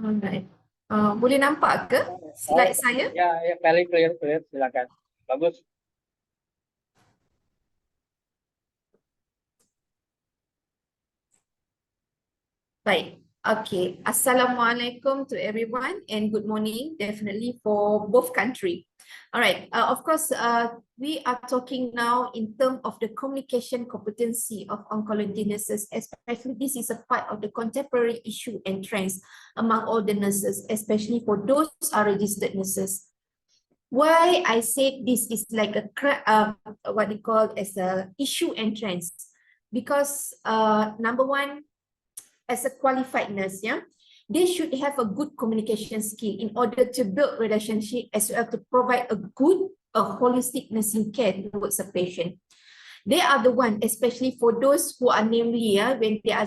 Alright. Boleh nampak ke slide saya? Ya, very clear, silakan. Bagus. Baik. Okay. Assalamualaikum to everyone and good morning, definitely for both country. All right. Of course, we are talking now in terms of the communication competency of oncology nurses, especially this is a part of the contemporary issue and trends among all the nurses, especially for those are registered nurses. Why I said this is like a what they call as a issue and trends, because number one, as a qualified nurse, yeah, they should have a good communication skill in order to build relationship as well to provide a good, holistic nursing care towards a patient. They are the one, especially for those who are namely, when they are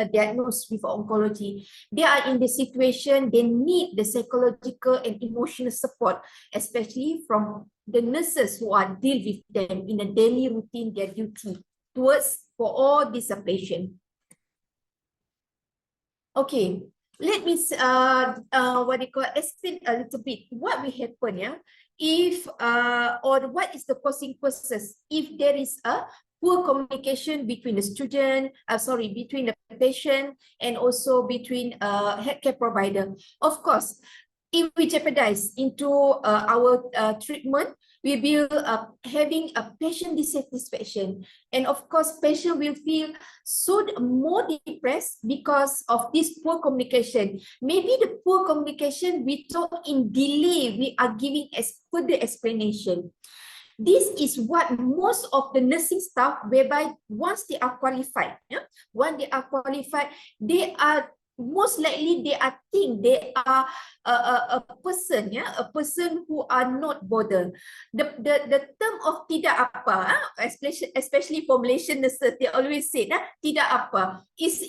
diagnosed with oncology, they are in the situation, they need the psychological and emotional support, especially from the nurses who are deal with them in a daily routine, their duty towards for all these patients. Okay, let me explain a little bit what will happen, yeah, if or what is the consequences if there is a poor communication between the student, between the patient and also between healthcare provider. Of course, if we jeopardize into our treatment, we will having a patient dissatisfaction, and of course patient will feel so more depressed because of this poor communication. Maybe the poor communication we talk in delay, we are giving as further explanation. This is what most of the nursing staff, whereby once they are qualified, when they are qualified, they are most likely they are a person, a person who are not bothered. The term of tidak apa, especially for Malaysian nurses, they always say tidak apa is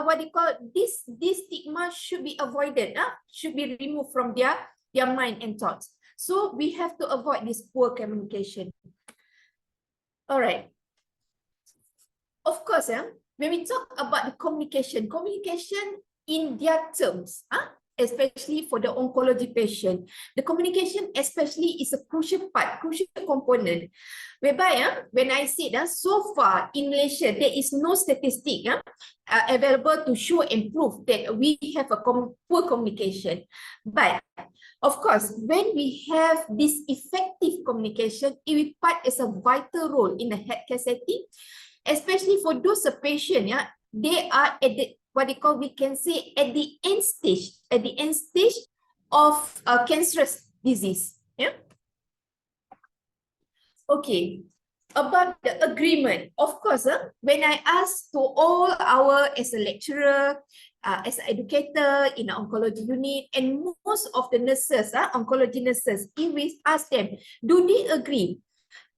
what they call this stigma should be avoided, should be removed from their mind and thoughts. So we have to avoid this poor communication. All right. Of course, when we talk about the communication in their terms, especially for the oncology patient, the communication especially is a crucial part, crucial component. Whereby, when I said so far in Malaysia, there is no statistic available to show and prove that we have a poor communication. But of course, when we have this effective communication, it will part as a vital role in the healthcare setting, especially for those patients, they are at the what they call, we can say at the end stage of cancerous disease. Okay, about the agreement, of course, when I ask to all our, as a lecturer, as an educator in the oncology unit, and most of the nurses, oncology nurses, if we ask them, do they agree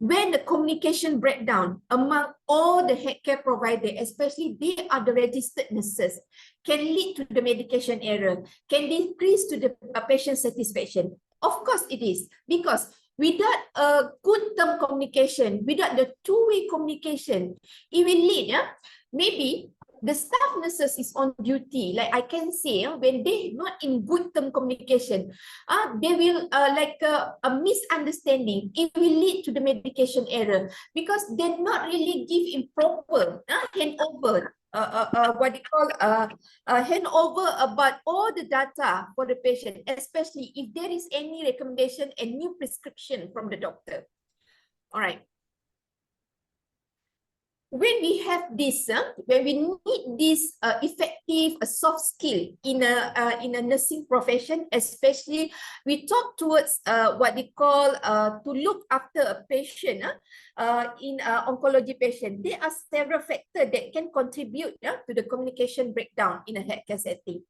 when the communication breakdown among all the healthcare providers, especially they are the registered nurses, can lead to the medication error, can decrease to the patient satisfaction? Of course it is, because without a good term communication, without the two-way communication, it will lead, maybe the staff nurses is on duty, like I can say, when they not in good term communication, they will like a misunderstanding. It will lead to the medication error because they not really give improper handover, what they call handover about all the data for the patient, especially if there is any recommendation and new prescription from the doctor. All right. When we have this, when we need this effective soft skill in a nursing profession, especially we talk towards what they call to look after a patient in oncology patient. There are several factors that can contribute to the communication breakdown in a healthcare setting.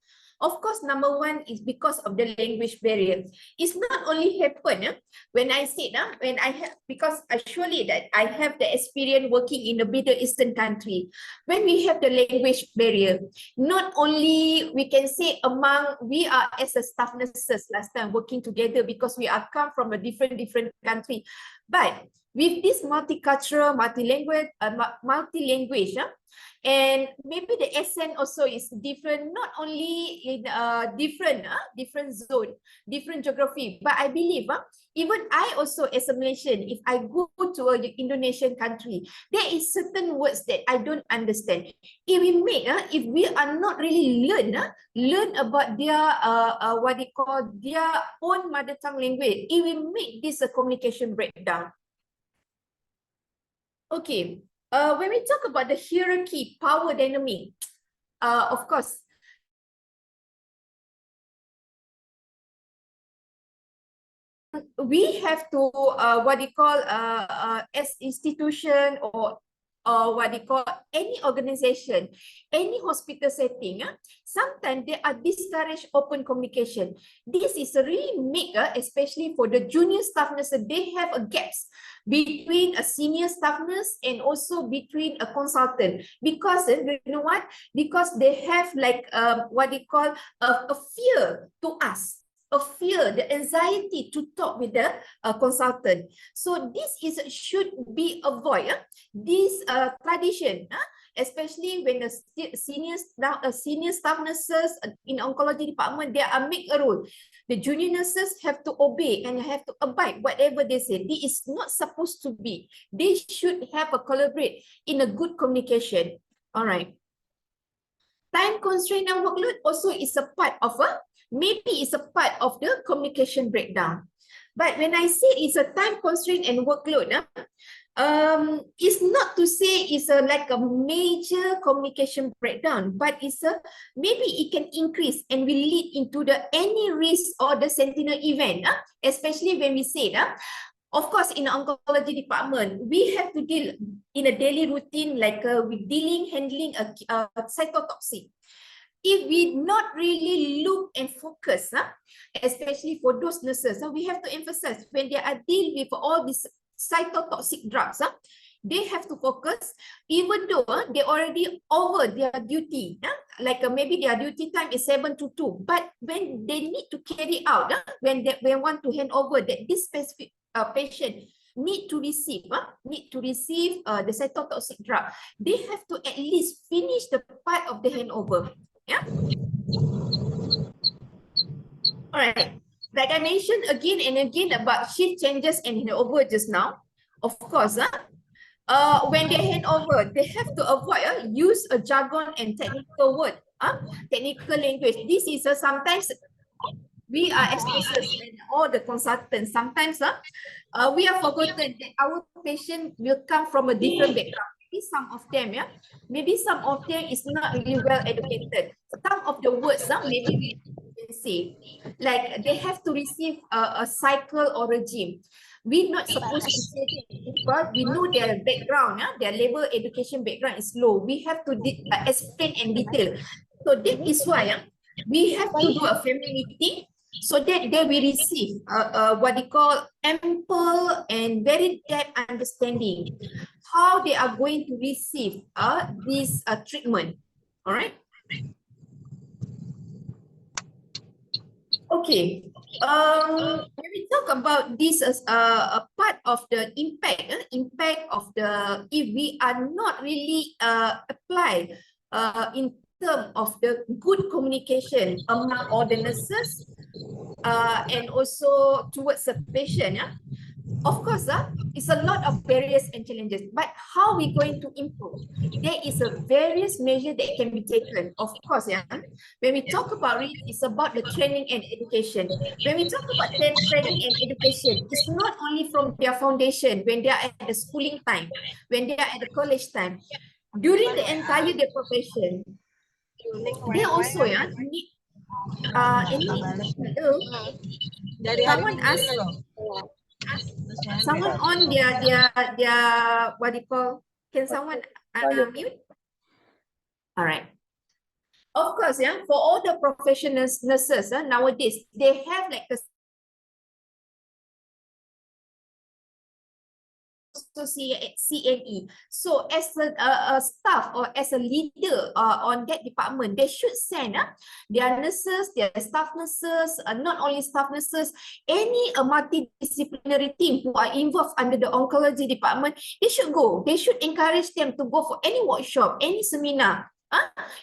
Of course, number one is because of the language barrier. It's not only happen when I said when I have, because surely that I have the experience working in the Middle Eastern country. When we have the language barrier, not only we can say among we are as a staff nurses last time working together because we are come from a different country, but with this multicultural, multi-language, and maybe the accent also is different, not only in different zone, different geography, but I believe even I also as a Malaysian, if I go to a Indonesian country, there is certain words that I don't understand. If we are not really learn about their what they call their own mother tongue language, it will make this a communication breakdown. Okay, when we talk about the hierarchy, power dynamic, of course, we have to what they call as institution or what they call any organization, any hospital setting, sometimes they are discourage open communication. This is a really make, especially for the junior staff nurses, they have a gaps between a senior staff nurse and also between a consultant, because you know what? Because they have like what they call a fear to ask, a fear, the anxiety to talk with the consultant. So this should be avoid this tradition, especially when the senior staff nurses in oncology department, they are make a rule. The junior nurses have to obey and have to abide whatever they say. This is not supposed to be. They should have a collaborate in a good communication. All right. Time constraint and workload also is a part of maybe it's a part of the communication breakdown. But when I say it's a time constraint and workload, it's not to say it's like a major communication breakdown, but it's maybe it can increase and will lead into the any risk or the sentinel event, especially when we say of course, in the oncology department, we have to deal in a daily routine like with handling a cytotoxic. If we not really look and focus, especially for those nurses, we have to emphasize when they are dealing with all these cytotoxic drugs, they have to focus, even though they already over their duty, like maybe their duty time is 7 to 2, but when they need to carry out, when they want to hand over that this specific patient need to receive the cytotoxic drug, they have to at least finish the part of the handover. Yeah. All right. Like I mentioned again and again about shift changes and handover just now. Of course, when they hand over, they have to avoid use a jargon and technical word, technical language. This is sometimes we are as nurses and all the consultants. Sometimes we are forgotten that our patient will come from a different background. Maybe some of them, maybe some of them is not really well educated. Some of the words, maybe we can say, like they have to receive a cycle or regime. We're not supposed to say it because we know their background, their level education background is low. We have to explain and detail. So that is why we have to do a family meeting so that they will receive what they call ample and very depth understanding how they are going to receive this treatment. All right. Okay. When we talk about this as a part of the impact of the, if we are not really apply in terms of the good communication among all the nurses and also towards the patient, of course, it's a lot of barriers and challenges, but how are we going to improve? There is a various measures that can be taken. Of course, when we talk about it, it's about the training and education. When we talk about training and education, it's not only from their foundation, when they are at the schooling time, when they are at the college time, during the entire their profession, they also need someone on their what do you call? Can someone mute? All right. Of course, for all the professional nurses nowadays, they have like a also CNE. So as a staff or as a leader on that department, they should send their nurses, their staff nurses, not only staff nurses, any multidisciplinary team who are involved under the oncology department, they should go. They should encourage them to go for any workshop, any seminar,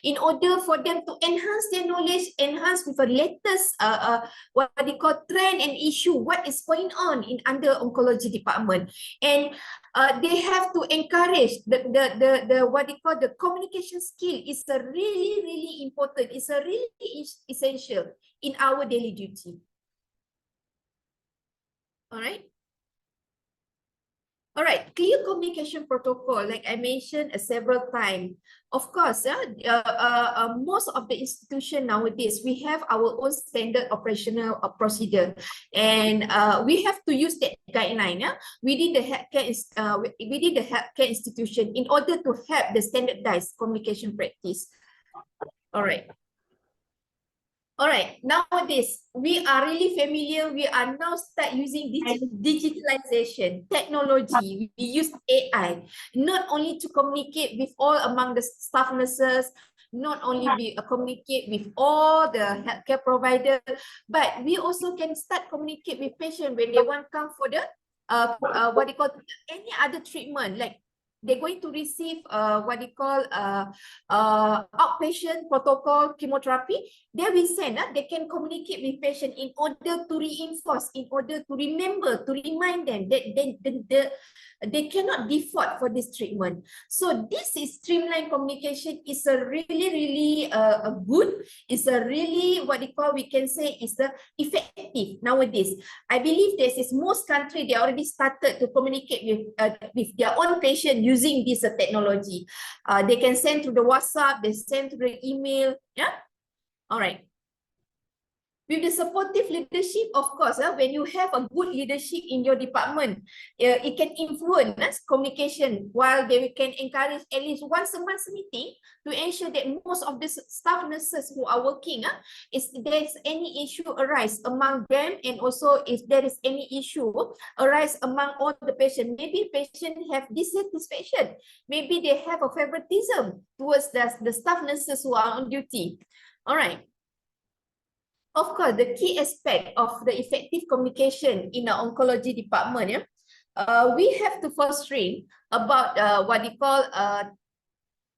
in order for them to enhance their knowledge, enhance with the latest what they call trend and issue, what is going on in under oncology department. And they have to encourage the what they call the communication skill is a really important, it's a really essential in our daily duty. All right. All right, clear communication protocol, like I mentioned several times. Of course, most of the institution nowadays, we have our own standard operational procedure, and we have to use that guideline within the healthcare institution in order to have the standardized communication practice. All right. All right, nowadays, we are really familiar, we are now start using digitalization, technology, we use AI, not only to communicate with all among the staff nurses, not only we communicate with all the healthcare providers, but we also can start communicate with patients when they want to come for the, what they call, any other treatment, like they're going to receive what they call outpatient protocol chemotherapy. They will send, they can communicate with patient in order to reinforce, in order to remember, to remind them that they cannot default for this treatment. So this is streamlined communication, is a really good, is a really what they call, we can say is the effective nowadays. I believe this is most countries, they already started to communicate with their own patient using this technology. They can send through the WhatsApp, they send through the email, yeah? All right. With the supportive leadership, of course, when you have a good leadership in your department, it can influence communication, while they can encourage at least once a month meeting to ensure that most of the staff nurses who are working, if there's any issue arise among them, and also if there is any issue arise among all the patients, maybe patients have dissatisfaction, maybe they have a favoritism towards the staff nurses who are on duty. All right. Of course, the key aspect of the effective communication in the oncology department, we have to first train about what they call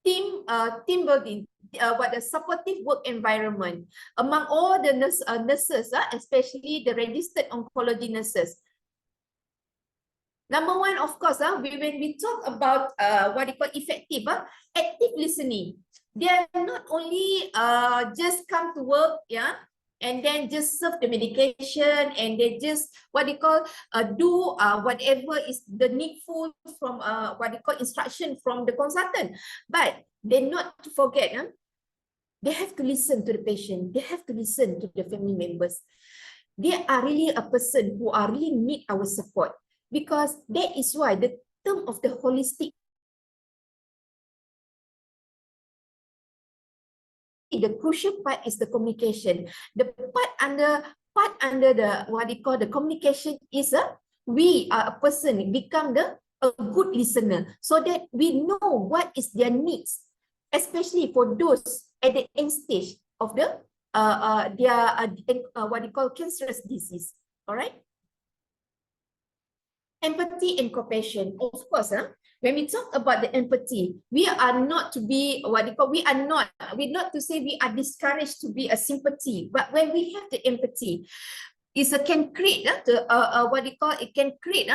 team building, what the supportive work environment among all the nurses, especially the registered oncology nurses. Number one, of course, when we talk about what they call effective, active listening. They are not only just come to work, and then just serve the medication, and they just what they call do whatever is the needful from what they call instruction from the consultant, but they not to forget, they have to listen to the patient, they have to listen to the family members. They are really a person who are really need our support, because that is why the term of the holistic, the crucial part is the communication. The part under the what they call the communication is we are a person become a good listener, so that we know what is their needs, especially for those at the end stage of the what they call cancerous disease. All right. Empathy and compassion. Of course, when we talk about the empathy, we are not to be what they call, we're not to say we are discouraged to be a sympathy, but when we have the empathy, it can create what they call, it can create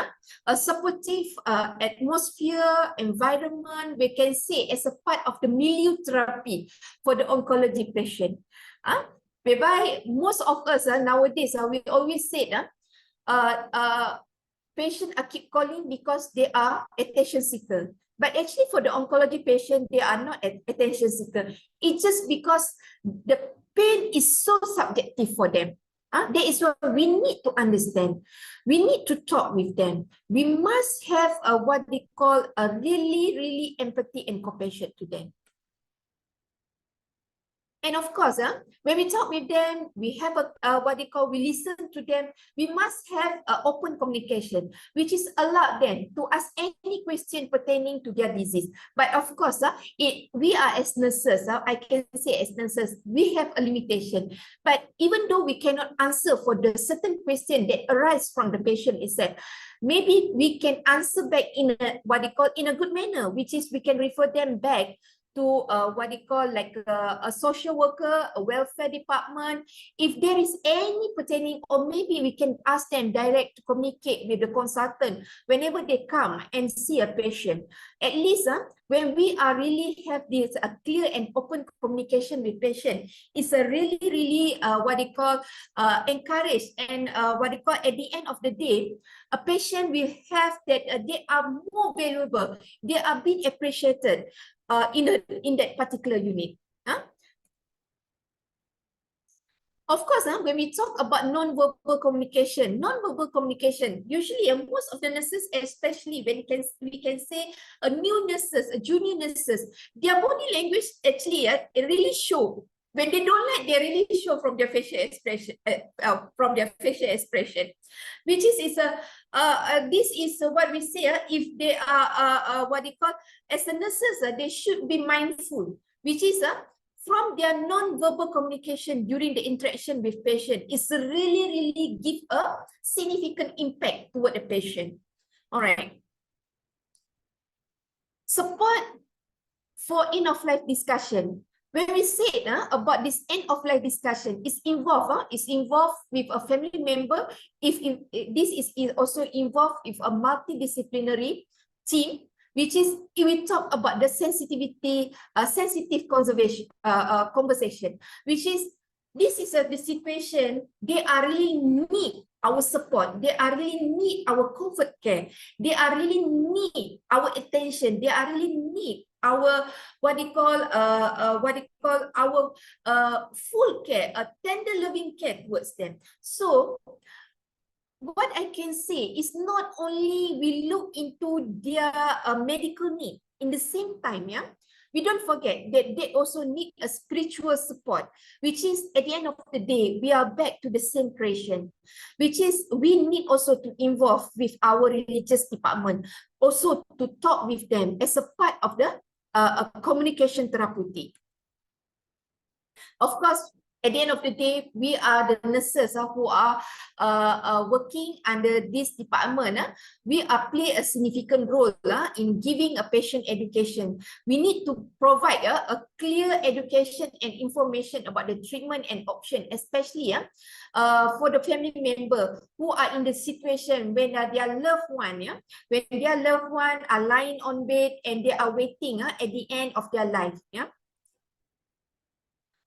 a supportive atmosphere, environment, we can say, as a part of the milieu therapy for the oncology patient. Whereby most of us nowadays, we always say patients keep calling because they are attention seeker. But actually for the oncology patient, they are not attention seeker. It's just because the pain is so subjective for them. That is what we need to understand. We need to talk with them. We must have what they call a really empathy and compassion to them. And of course, when we talk with them, we have we listen to them. We must have open communication, which is allow them to ask any question pertaining to their disease. But of course, we are as nurses, I can say as nurses, we have a limitation. But even though we cannot answer for the certain question that arise from the patient itself, maybe we can answer back in a in a good manner, which is we can refer them back to a social worker, a welfare department. If there is any pertaining, or maybe we can ask them direct to communicate with the consultant whenever they come and see a patient. At least when we are really have this clear and open communication with patient, it's a really encouraged, and at the end of the day, a patient will have that they are more valuable, they are being appreciated in that particular unit. Of course, when we talk about non-verbal communication, usually most of the nurses, especially when we can say new nurses, junior nurses, their body language actually it really show. When they don't like, they really show from their facial expression, which is this is what we say. If they are as the nurses, they should be mindful, which is from their non-verbal communication during the interaction with patient is really give a significant impact toward the patient. All right. Support for end of life discussion. When we say about this end of life discussion, is involved with a family member. If this is also involved with a multidisciplinary team, which is we talk about the sensitive conversation, which is this is the situation they are really need our support, they are really need our comfort care, they are really need our attention, they are really need our our full care, a tender loving care towards them. So what I can say is not only we look into their medical need, in the same time, we don't forget that they also need a spiritual support, which is at the end of the day, we are back to the same creation, which is we need also to involve with our religious department, also to talk with them as a part of the communication therapeutic. Of course, at the end of the day, we are the nurses who are working under this department. We are play a significant role in giving a patient education. We need to provide a clear education and information about the treatment and option, especially for the family member who are in the situation when their loved one, are lying on bed and they are waiting at the end of their life.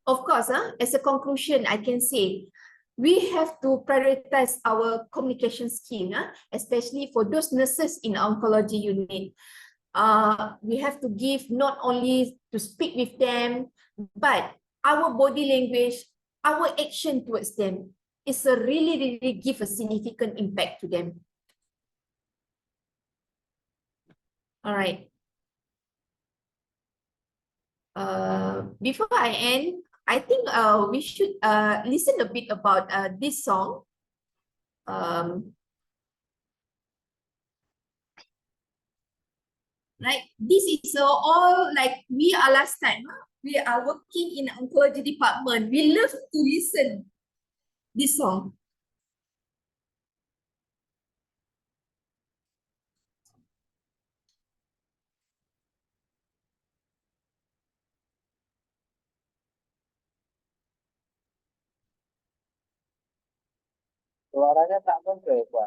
Of course, as a conclusion, I can say we have to prioritize our communication skill, especially for those nurses in oncology unit. We have to give not only to speak with them, but our body language, our action towards them is a really give a significant impact to them. All right. Before I end, I think we should listen a bit about this song. Like this is all like we are last time. We are working in oncology department. We love to listen this song. Suaranya tak muncul, Puan.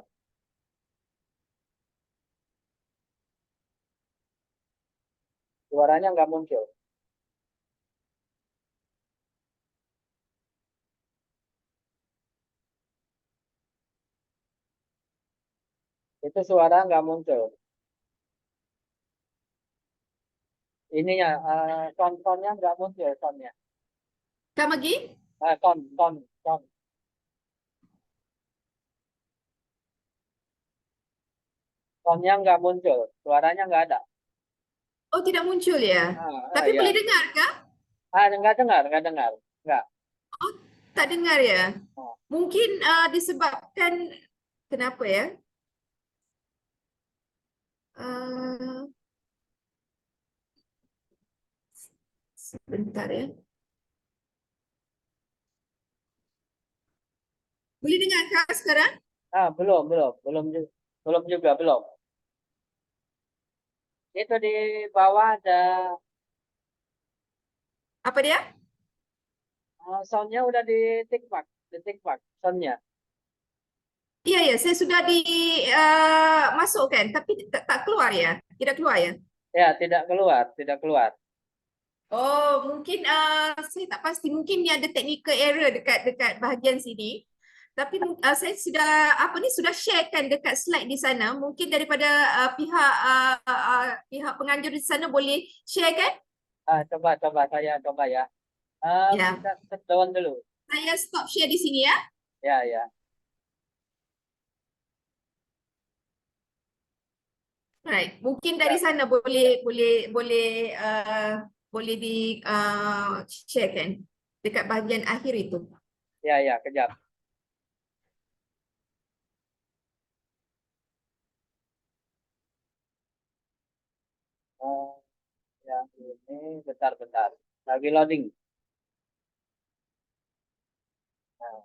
Suaranya nggak muncul. Itu suara nggak muncul. Ininya, tonnya nggak muncul, tonnya. Come again? Ton. Tonnya nggak muncul, suaranya nggak ada. Oh, tidak muncul ya? Tapi ya. boleh dengar kah? Enggak dengar, enggak dengar. Enggak. Tak dengar ya? Oh. Mungkin disebabkan kenapa ya? Uh, Sebentar ya. Boleh dengar kah sekarang? Belum juga, belum. Itu di bawah ada Apa dia? soundnya udah di tick mark soundnya. Iya ya, saya sudah masukkan, tapi tak keluar ya, tidak keluar ya. Ya, tidak keluar, tidak keluar. Oh, mungkin saya tak pasti. Mungkin ni ada technical error dekat dekat bahagian sini. Tapi saya sudah apa ni sudah sharekan dekat slide di sana. Mungkin daripada pihak penganjur di sana boleh share kan? Coba saya coba ya. Ya, Kita step down dulu. saya stop share di sini ya. Ya, ya. Right. Mungkin dari Ya, sana boleh di sharekan dekat bahagian akhir itu. ya, kejap. Eh, yang ini bentar. Lagi loading. Nah,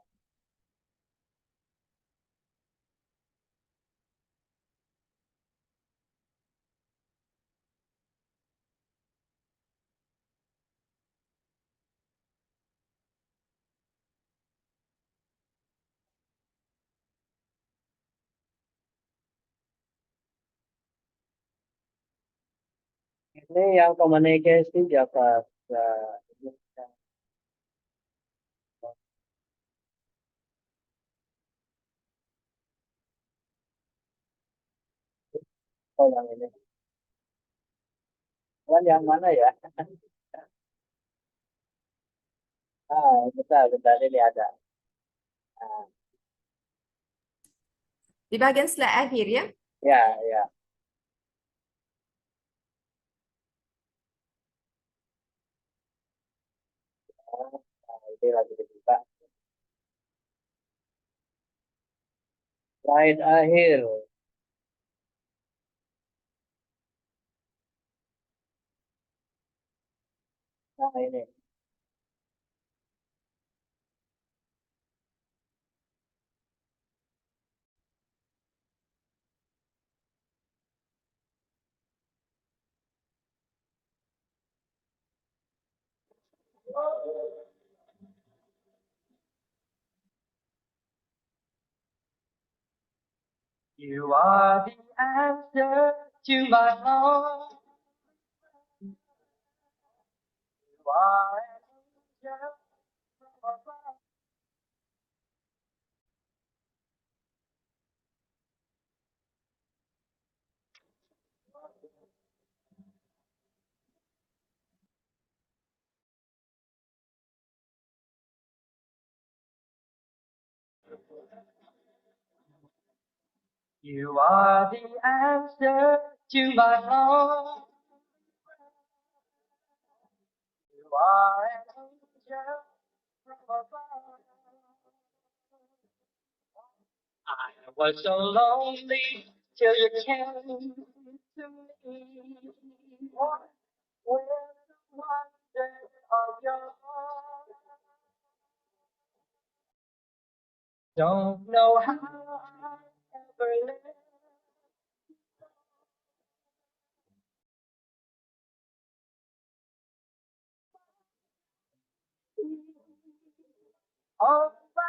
ini yang komunikasi dapat oh yang ini. Yang mana ya? Bentar ini ada. Ah, Di bahagian slide akhir ya. ya. Ini lagi dibuka. Slide akhir. Nah, ini. You are the answer to my love. You are an angel from above. You are the answer to my love. You are an angel from above. I was so lonely till you came to me. With the wonder of your love. Don't know how I ever lived. Oh, but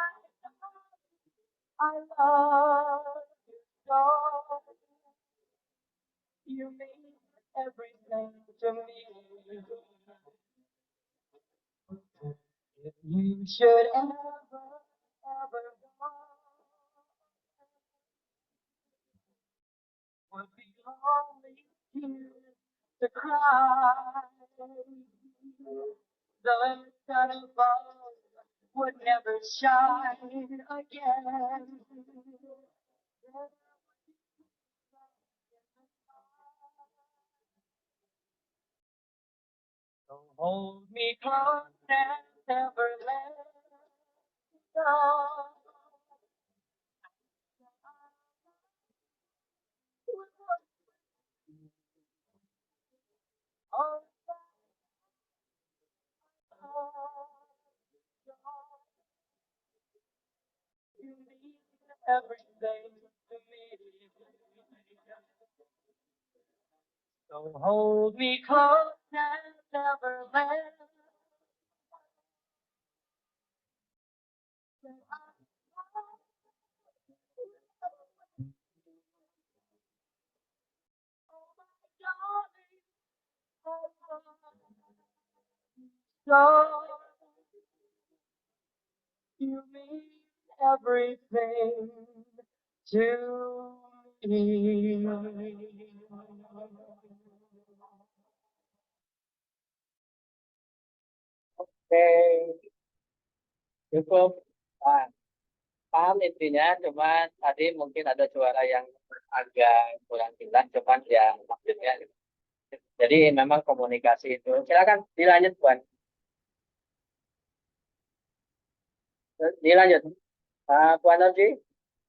I love you so. You mean everything to me. If you should ever go, would be lonely tears to cry. The sun above would never shine again. hold me close and never let go. Oh, you mean everything to me. So hold me close and never let go. You mean everything to me. Oke, cukup. Ah, paham intinya, cuman tadi mungkin ada suara yang agak kurang jelas, cuman ya maksudnya. Jadi memang komunikasi itu. Silakan dilanjut, Puan. Dilanjut. Puan Norji,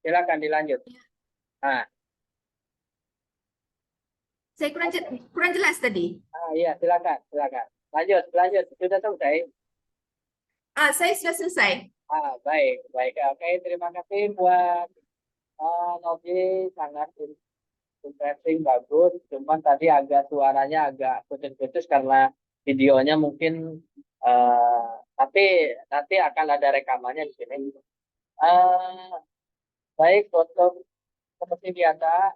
silakan dilanjut. Nah, Saya kurang jelas tadi. iya, silakan, silakan. Lanjut, lanjut. Sudah selesai. Saya sudah selesai. Baik, baik. Oke, terima kasih buat Norji, sangat interesting, bagus. Cuman tadi agak suaranya agak putus-putus karena videonya mungkin, tapi nanti akan ada rekamannya di sini. Baik, untuk seperti biasa,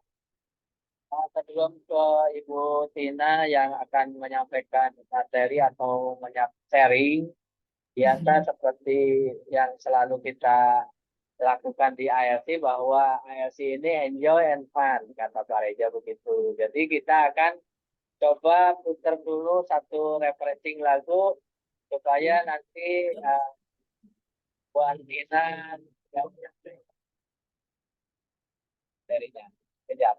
sebelum ke Ibu Tina yang akan menyampaikan materi atau sharing, biasa seperti yang selalu kita lakukan di ILC, bahwa ILC ini enjoy and fun, kata Pak Reja begitu. Jadi kita akan coba putar dulu satu refreshing lagu supaya nanti Bu Tina yang materinya. Kejap.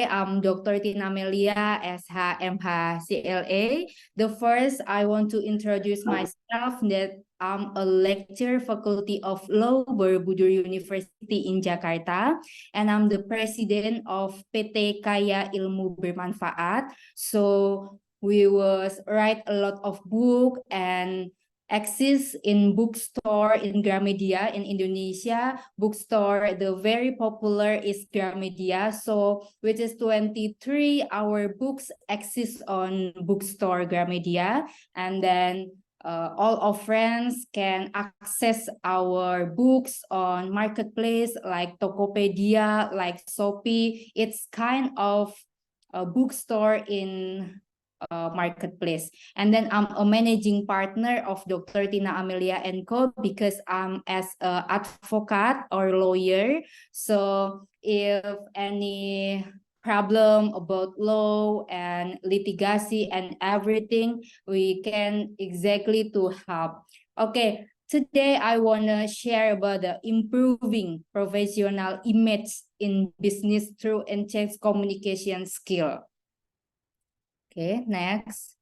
I'm Dr. Tina Melia, SH, MH, CLA. The first, I want to introduce myself that I'm a lecturer faculty of law Borobudur University in Jakarta, and I'm the president of PT Kaya Ilmu Bermanfaat. So we was write a lot of book and exists in bookstore in Gramedia in Indonesia. Bookstore, the very popular is Gramedia. So which is 23 our books exist on bookstore Gramedia. And then all of friends can access our books on marketplace like Tokopedia, like Shopee. It's kind of a bookstore in marketplace. And then I'm a managing partner of Dr. Tina Amelia & Co. because I'm as an advocate or lawyer. So if any problem about law and litigasi and everything, we can exactly to help. Okay, today I want to share about the improving professional image in business through enhanced communication skill. Okay, next.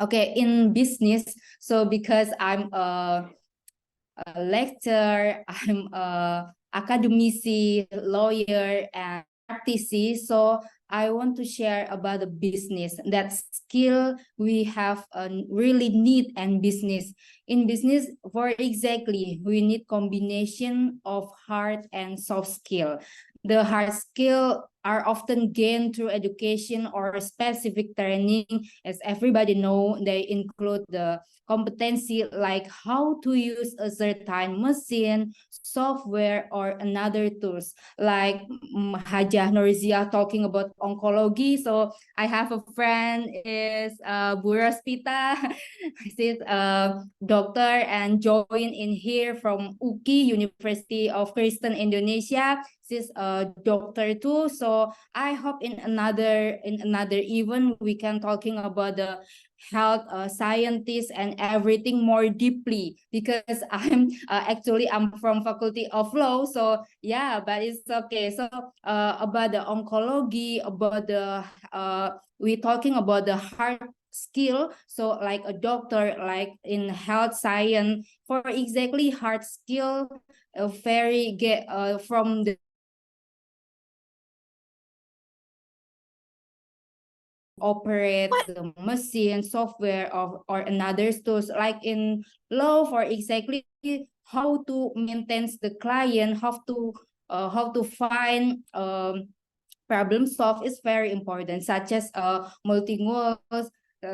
Okay, in business, so because I'm a lecturer, I'm a academic, lawyer, and practitioner, so I want to share about the business, that skill we have really need and business. In business, for exactly, we need combination of hard and soft skill. The hard skill are often gained through education or specific training. As everybody know, they include the competency like how to use a certain machine, software, or another tools. Like Hajah Norzia talking about oncology. So I have a friend is Bu Rospita. She's a doctor and joined in here from UKI, University of Kristen Indonesia. she's a doctor too. So I hope in another event we can talking about the health scientists and everything more deeply, because I'm from Faculty of Law. So yeah, but it's okay. So about the oncology, about the we talking about the heart skill. So like a doctor, like in health science, for exactly heart skill, very get from the operate the machine software or another tools, like in law, for exactly how to maintain the client, how to find problem solve is very important, such as multilingual,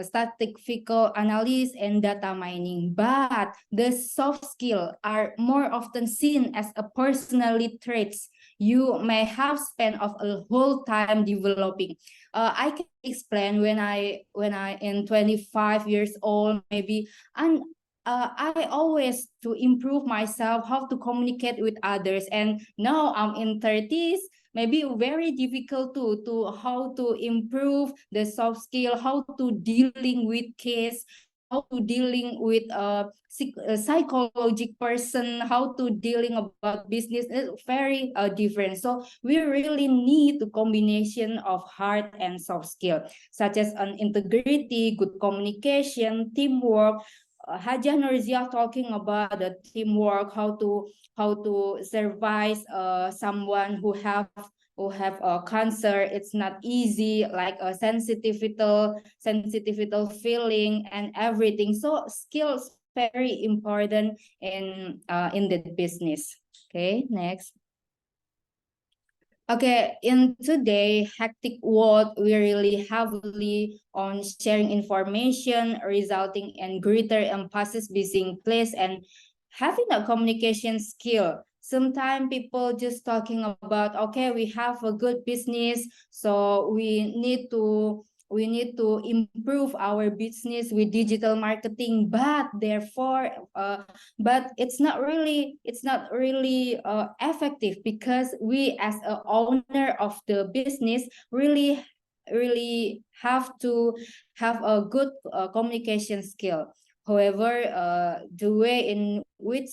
statistical analysis, and data mining. But the soft skills are more often seen as a personality traits you may have spent of a whole time developing. I can explain when I in 25 years old, maybe, and I always to improve myself how to communicate with others, and now I'm in 30s, maybe very difficult to how to improve the soft skill, how to dealing with case, how to dealing with a psychological person, how to dealing about business is very different. So we really need the combination of hard and soft skill, such as an integrity, good communication, teamwork. Haja Norzia talking about the teamwork, how to survive someone who have cancer. It's not easy, like a sensitivity feeling and everything. So skills very important in the business. Okay, next. Okay, in today hectic world, we really heavily on sharing information, resulting in greater emphasis being placed and having a communication skill. Sometimes people just talking about, okay, we have a good business, so we need to improve our business with digital marketing, but therefore but it's not really effective, because we as a owner of the business really have to have a good communication skill. However, the way in which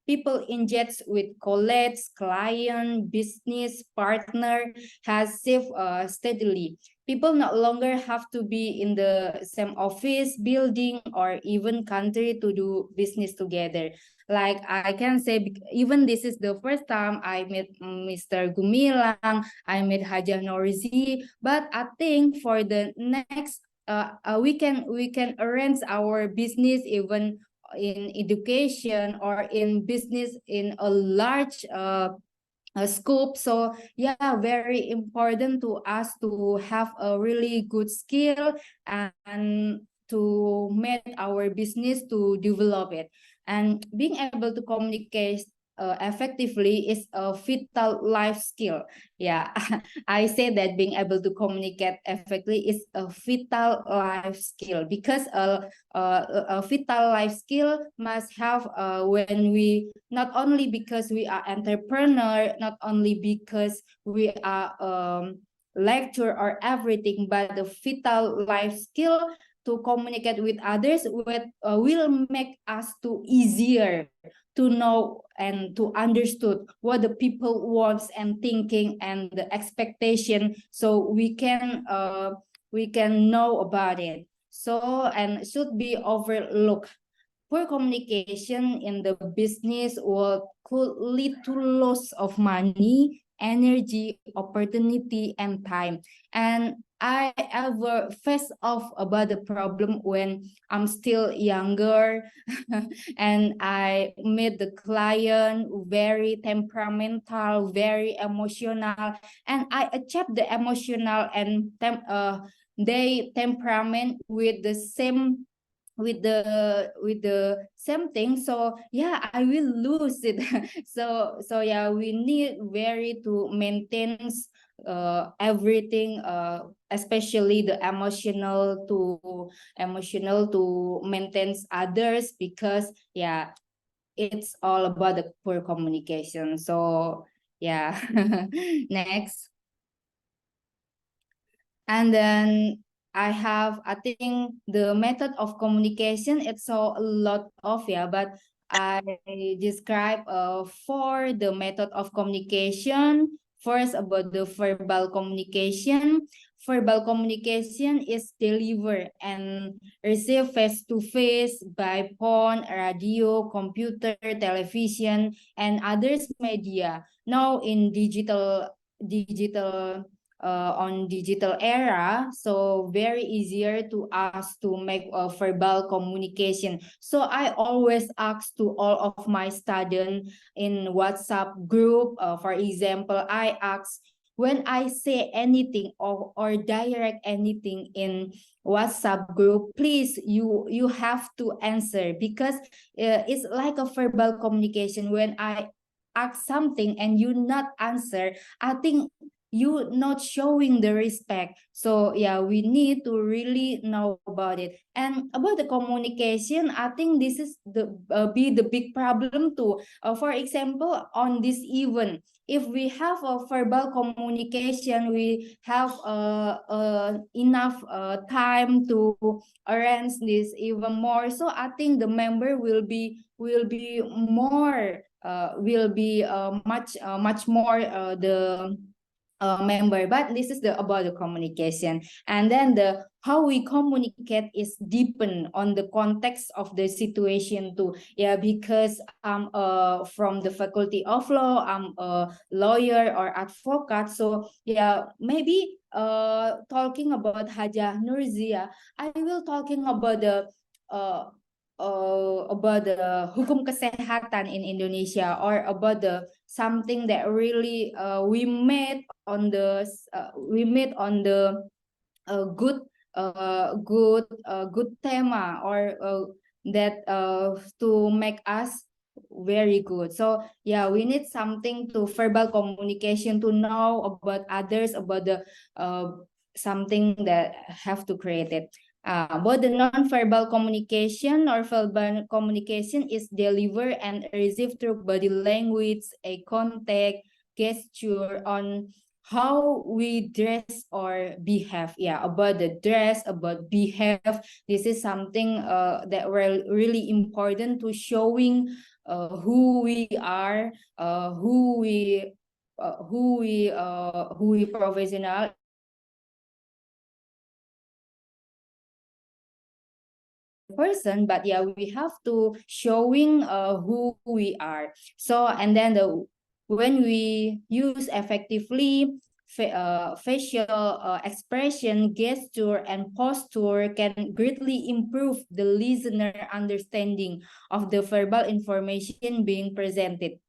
people engage with colleagues, client, business partner has shifted steadily. People no longer have to be in the same office, building, or even country to do business together. Like I can say, even this is the first time I met Mr. Gumilang, I met Haja Norzi, but I think for the next, we can arrange our business even in education or in business in a large scope. So yeah, very important to us to have a really good skill and to make our business to develop it, and being able to communicate effectively is a vital life skill. Yeah, I say that being able to communicate effectively is a vital life skill, because a vital life skill must have when we, not only because we are entrepreneur, not only because we are lecturer or everything, but the vital life skill to communicate with others will make us to easier to know and to understood what the people wants and thinking and the expectation, so we can know about it. So, and should be overlooked. Poor communication in the business could lead to loss of money, energy, opportunity, and time. And I ever face off about the problem when I'm still younger and I met the client very temperamental, very emotional, and I achieved the emotional and they temperament with the same with the same thing. So yeah, I will lose it. So yeah, we need very to maintain everything, especially the emotional to maintain others, because yeah, it's all about the poor communication. So Yeah. Next. And then I think the method of communication, it's so a lot of, yeah, but I describe for the method of communication. First, about the verbal communication. Verbal communication is delivered and received face to face by phone, radio, computer, television, and others media. Now in on digital era, so very easier to us to make a verbal communication. So I always ask to all of my students in WhatsApp group, for example, I ask, when I say anything or direct anything in WhatsApp group, please you have to answer, because it's like a verbal communication. When I ask something and you not answer, I think you not showing the respect. So yeah, we need to really know about it. And about the communication, I think this is the be the big problem too. For example, on this event, if we have a verbal communication, we have enough time to arrange this even more. So I think the member will be more will be much more the member. But this is the about the communication. And then the how we communicate is depend on the context of the situation too. Yeah, because I'm from the faculty of law, I'm a lawyer or advocate. So yeah, maybe talking about Hajah Nurzia, I will talking about the hukum kesehatan in Indonesia, or about the something that really we made on the good tema, or that to make us very good. So yeah, we need something to verbal communication to know about others, about the something that have to create it. But the non-verbal communication or verbal communication is delivered and received through body language, a contact, gesture, on how we dress or behave. Yeah, about the dress, about behave. This is something that really important to showing who we are, who we professional person. But yeah, we have to showing who we are. So and then when we use effectively facial expression, gesture, and posture can greatly improve the listener understanding of the verbal information being presented.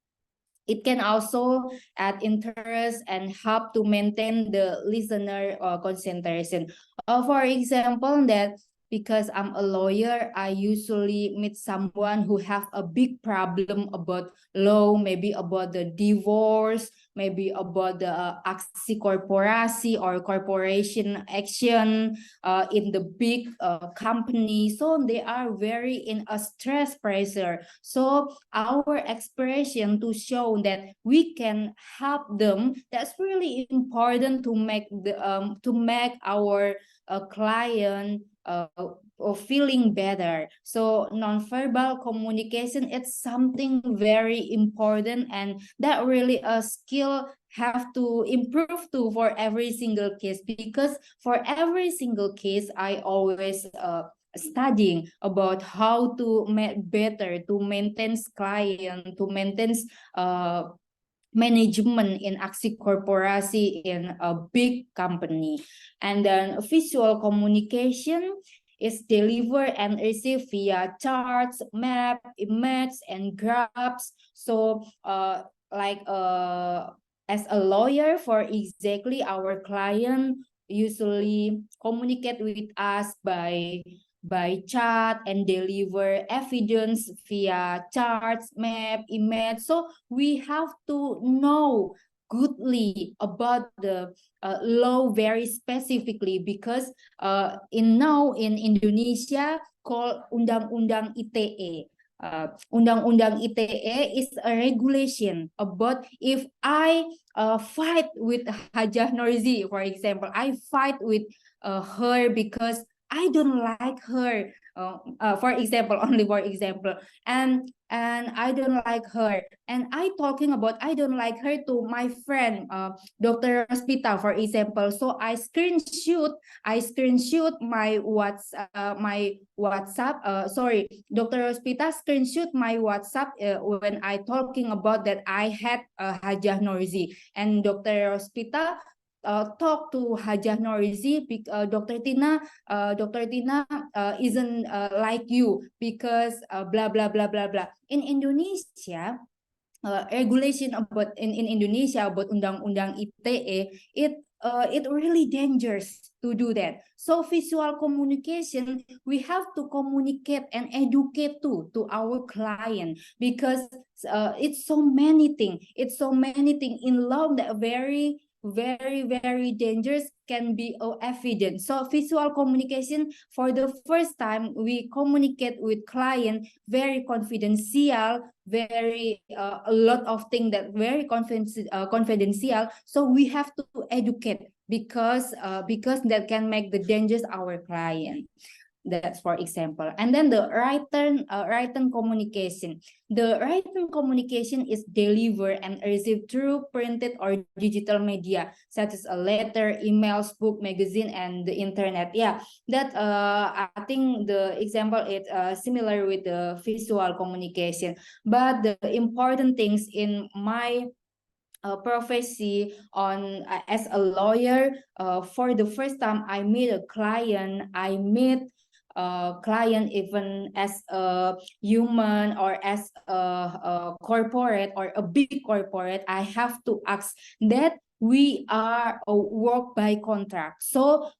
It can also add interest and help to maintain the listener concentration. For example, that because I'm a lawyer, I usually meet someone who have a big problem about law, maybe about the divorce, maybe about the aksi korporasi or corporation action in the big company. So they are very in a stress pressure. So our expression to show that we can help them, that's really important to make our client feeling better. So nonverbal communication, it's something very important, and that really a skill have to improve to for every single case, because for every single case I always studying about how to make better to maintain client, to maintain management in aksi korporasi in a big company. And then visual communication is delivered and received via charts, map, images, and graphs. So like as a lawyer, for exactly our client usually communicate with us by chat and deliver evidence via charts, map, image. So we have to know goodly about the law very specifically, because in Indonesia called Undang-Undang ITE. Undang-Undang ITE is a regulation about if I fight with Hajah Norzi, for example, I fight with her because I don't like her. For example, only for example, and I don't like her, and I talking about I don't like her to my friend, Dr. Rospita, for example. So I screenshot my WhatsApp. Sorry, Dr. Rospita screenshot my WhatsApp when I talking about that I had Hajah Norzi, and Dr. Rospita talk to Hajah Norzi, Dr. Tina isn't like you because blah blah blah blah blah. In Indonesia, regulation about in Indonesia about Undang-Undang ITE, it really dangerous to do that. So visual communication, we have to communicate and educate to our client, because it's so many things. It's so many things in law that very dangerous can be evident. So visual communication, for the first time we communicate with client very confidential, very a lot of things that very confidential. So we have to educate, because that can make the dangerous our client. That's for example. And then the written communication. The written communication is delivered and received through printed or digital media, such as a letter, emails, book, magazine, and the internet. Yeah, that I think the example is similar with the visual communication. But the important things in my profession on as a lawyer, for the first time I meet a client, I meet client even as a human or as a corporate or a big corporate, I have to ask that we are a work by contract. So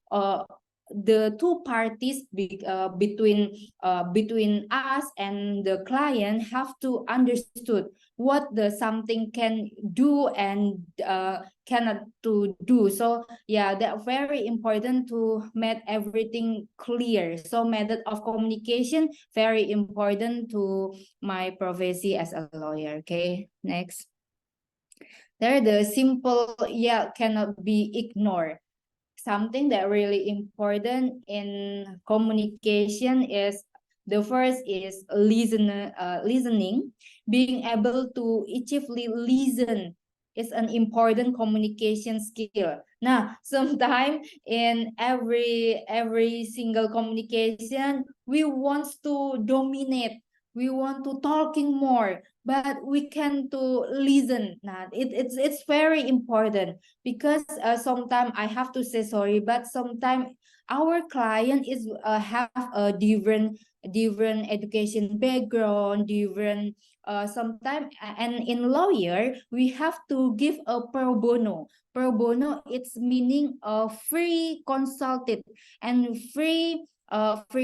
the two parties between us and the client have to understood what the something can do and cannot to do. So yeah, that very important to make everything clear. So method of communication very important to my profession as a lawyer. Okay, next. There, the simple yeah cannot be ignored. Something that really important in communication is the first is listening. Being able to actively listen is an important communication skill. Now, sometimes in every single communication, we want to dominate, we want to talking more, but we can to listen. Now, it's very important, because sometimes I have to say sorry, but sometimes our client is have a different education background, different sometimes, and in lawyer we have to give a pro bono. Pro bono, it's meaning free consulted and free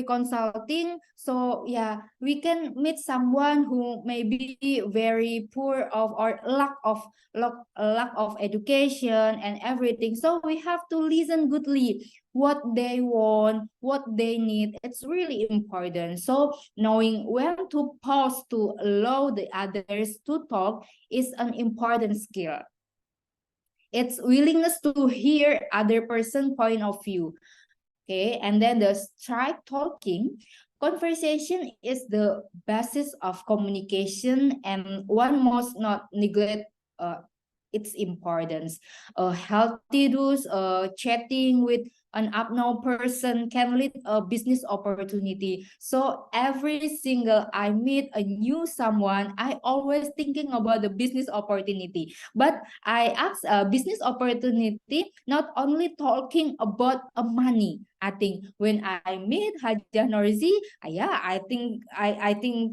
consulting. So yeah, we can meet someone who may be very poor of or lack of education and everything. So we have to listen goodly what they want, what they need. It's really important. So knowing when to pause to allow the others to talk is an important skill. It's willingness to hear other person's point of view. Okay, and then the strike talking. Conversation is the basis of communication, and one must not neglect its importance. Healthy use chatting with an unknown person can lead a business opportunity. So every single I meet a new someone, I always thinking about the business opportunity. But I ask a business opportunity, not only talking about money. I think when I meet Hajah Norzi, yeah, I think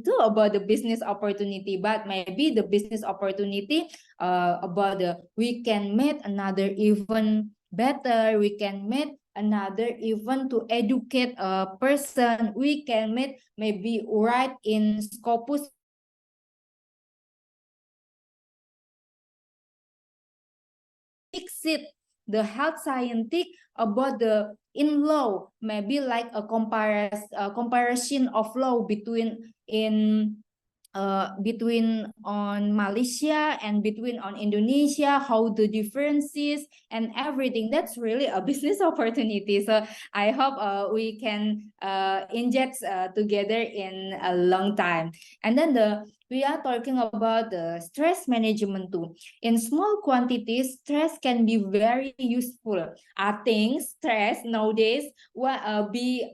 too about the business opportunity, but maybe the business opportunity about the we can make another even better, we can make another even to educate a person, we can make maybe right in Scopus fix it the health scientific about the in law, maybe like a comparison of law between in between on Malaysia and between on Indonesia, how the differences and everything. That's really a business opportunity. So I hope we can inject together in a long time. And then we are talking about the stress management too. In small quantities, stress can be very useful. I think stress nowadays will be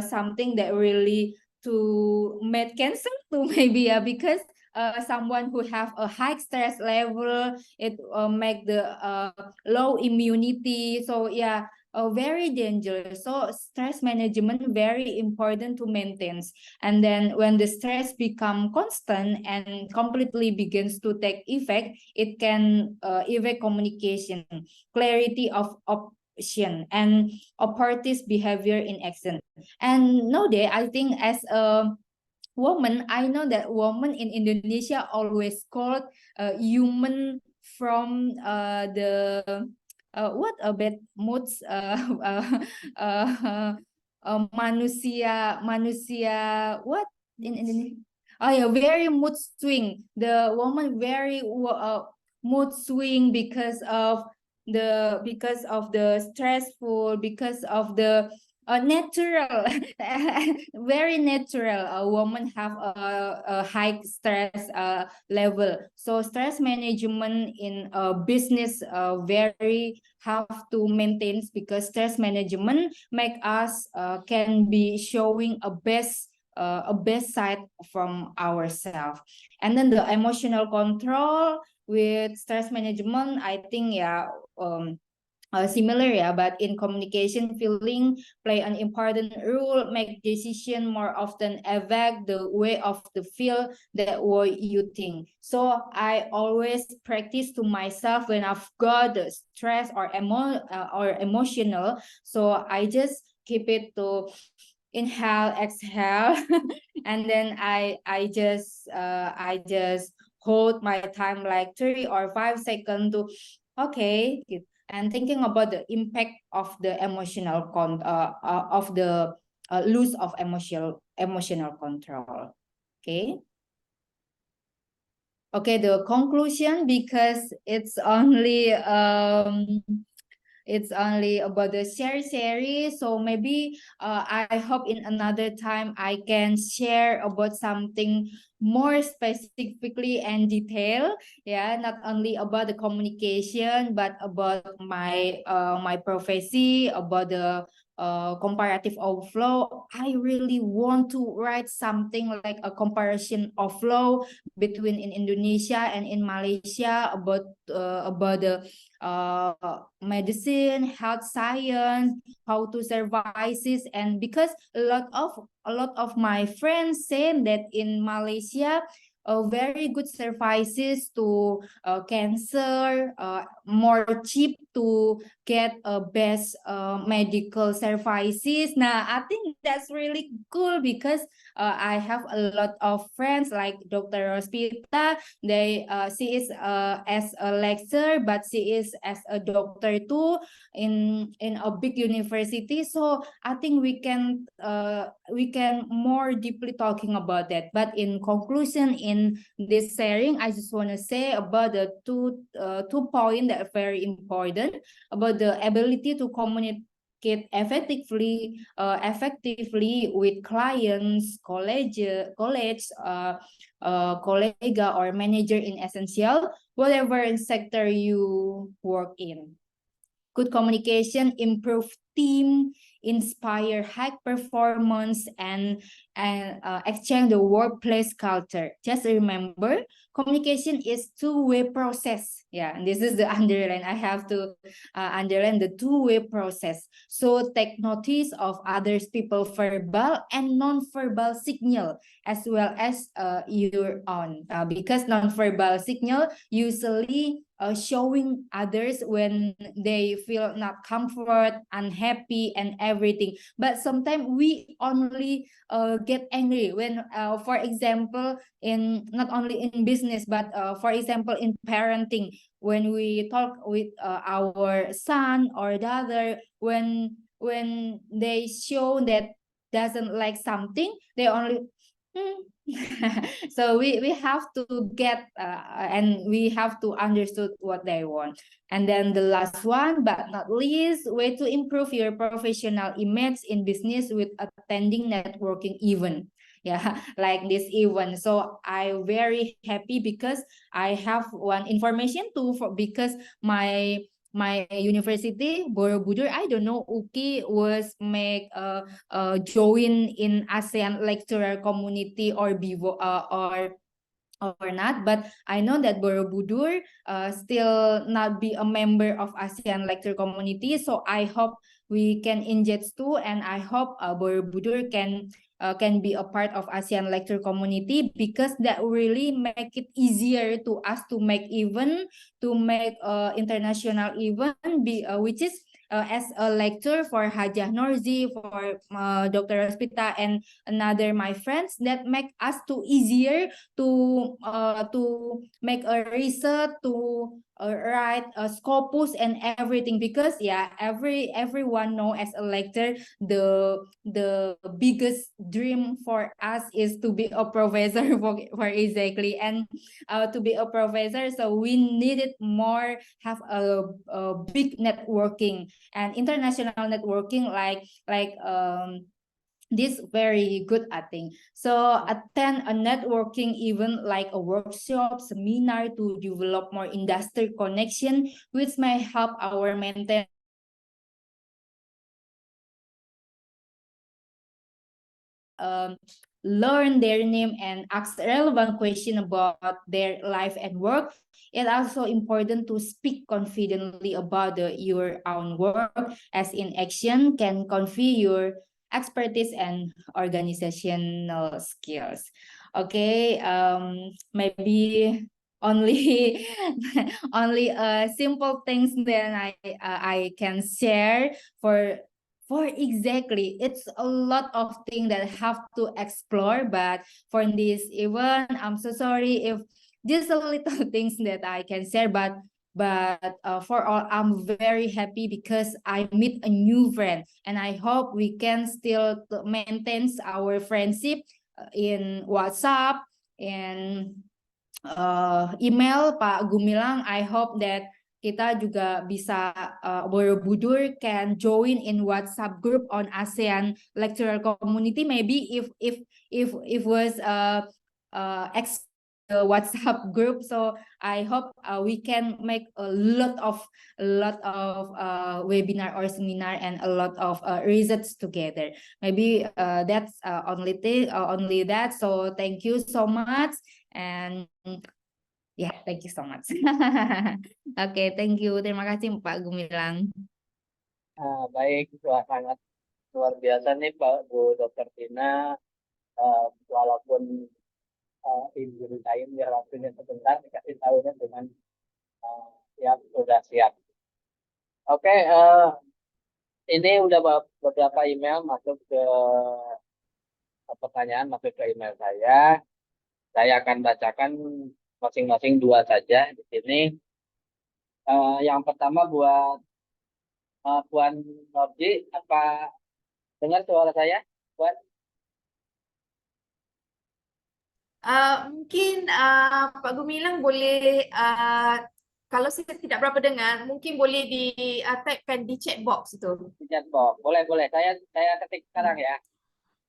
something that really to make cancer too maybe because someone who have a high stress level, it make the low immunity. So yeah, very dangerous. So stress management very important to maintain. And then when the stress become constant and completely begins to take effect, it can affect communication, clarity of option, and a party's behavior in action. And nowadays, I think as a woman, I know that woman in Indonesia always called human from the what about moods manusia what in Indonesia? Oh yeah, very mood swing. The woman very mood swing because of the stressful, because of the natural very natural. A woman have a high stress level. So stress management in a business very have to maintain, because stress management make us can be showing a best side from ourselves. And then the emotional control with stress management, I think yeah, similar, yeah, but in communication, feeling play an important role, make decision more often affect the way of the feel that what you think. So I always practice to myself when I've got the stress or emotional. So I just keep it to inhale, exhale, and then I just hold my time like 3 or 5 seconds to okay, and thinking about the impact of the of the loss of emotional control. Okay. Okay, the conclusion, because it's only about the share series. So maybe I hope in another time I can share about something more specifically and detail. Yeah, not only about the communication, but about my profession, about the comparative outflow. I really want to write something like a comparison of flow between in Indonesia and in Malaysia about the medicine, health science, how to survive this. And because a lot of my friends say that in Malaysia, very good services to cancer, more cheap to get a best medical services. Now, I think that's really cool because I have a lot of friends like Dr. Rospita. She is as a lecturer, but she is as a doctor too in a big university. So I think we can more deeply talking about that. But in conclusion, in this sharing, I just want to say about the two points that are very important about the ability to communicate effectively with clients, colleagues, colleague or manager in essential whatever sector you work in. Good communication improve team, inspire high performance, and exchange the workplace culture. Just remember, communication is two-way process. Yeah, and this is the underline. I have to underline the two-way process. So take notice of others people verbal and non-verbal signal as well as your own, because non-verbal signal usually showing others when they feel not comfort, unhappy, and everything. But sometimes we only get angry when, for example, in not only in business, but for example, in parenting, when we talk with our son or daughter, when they show that doesn't like something, they only So we have to get and we have to understood what they want. And then the last one but not least, way to improve your professional image in business with attending networking event. Yeah, like this event. So I very happy because I have one information too because my university Borobudur, I don't know, Uki was make join in ASEAN lecturer community or Bivo or not, but I know that Borobudur still not be a member of ASEAN lecture community. So I hope we can inject too, and I hope Borobudur can be a part of ASEAN lecture community because that really make it easier to us to make event, to make international event, which is as a lecturer for Hajah Norzi, for Dr. Rospita, and another my friends, that make us too easier to make a research, to write a scopus and everything, because yeah, everyone know as a lecturer the biggest dream for us is to be a professor for exactly, and to be a professor, so we needed more have a big networking and international networking, like this very good, I think. So attend a networking event like a workshop, seminar to develop more industry connection, which may help our maintain learn their name and ask relevant question about their life and work. It's also important to speak confidently about your own work, as in action can convey your expertise and organizational skills. Okay, maybe only only simple things that I can share for exactly, it's a lot of things that have to explore, but for this event, I'm so sorry if just a little things that I can share, but for all, I'm very happy because I meet a new friend, and I hope we can still maintain our friendship in WhatsApp and email Pak Gumilang. I hope that kita juga bisa Borobudur can join in WhatsApp group on ASEAN lecturer community. Maybe if was WhatsApp group, so I hope we can make a lot of webinar or seminar and a lot of research together. Maybe that's only that. So thank you so much, and yeah, thank you so much. Oke, thank you. Terima kasih Pak Gumilang. Baik, wah, sangat luar biasa nih Pak Bu Dr. Tina. Walaupun diceritain biar waktunya sebentar, dikasih tahunya dengan siap, sudah siap. Oke, ini udah beberapa email masuk ke pertanyaan masuk ke email saya. Saya akan bacakan masing-masing dua saja di sini. Yang pertama buat Puan Norji, apa dengar suara saya, Puan? Mungkin Pak Gumilang boleh kalau saya tidak berapa dengar, mungkin boleh di typekan di chat box itu. Di chat box. Boleh. Saya ketik sekarang ya.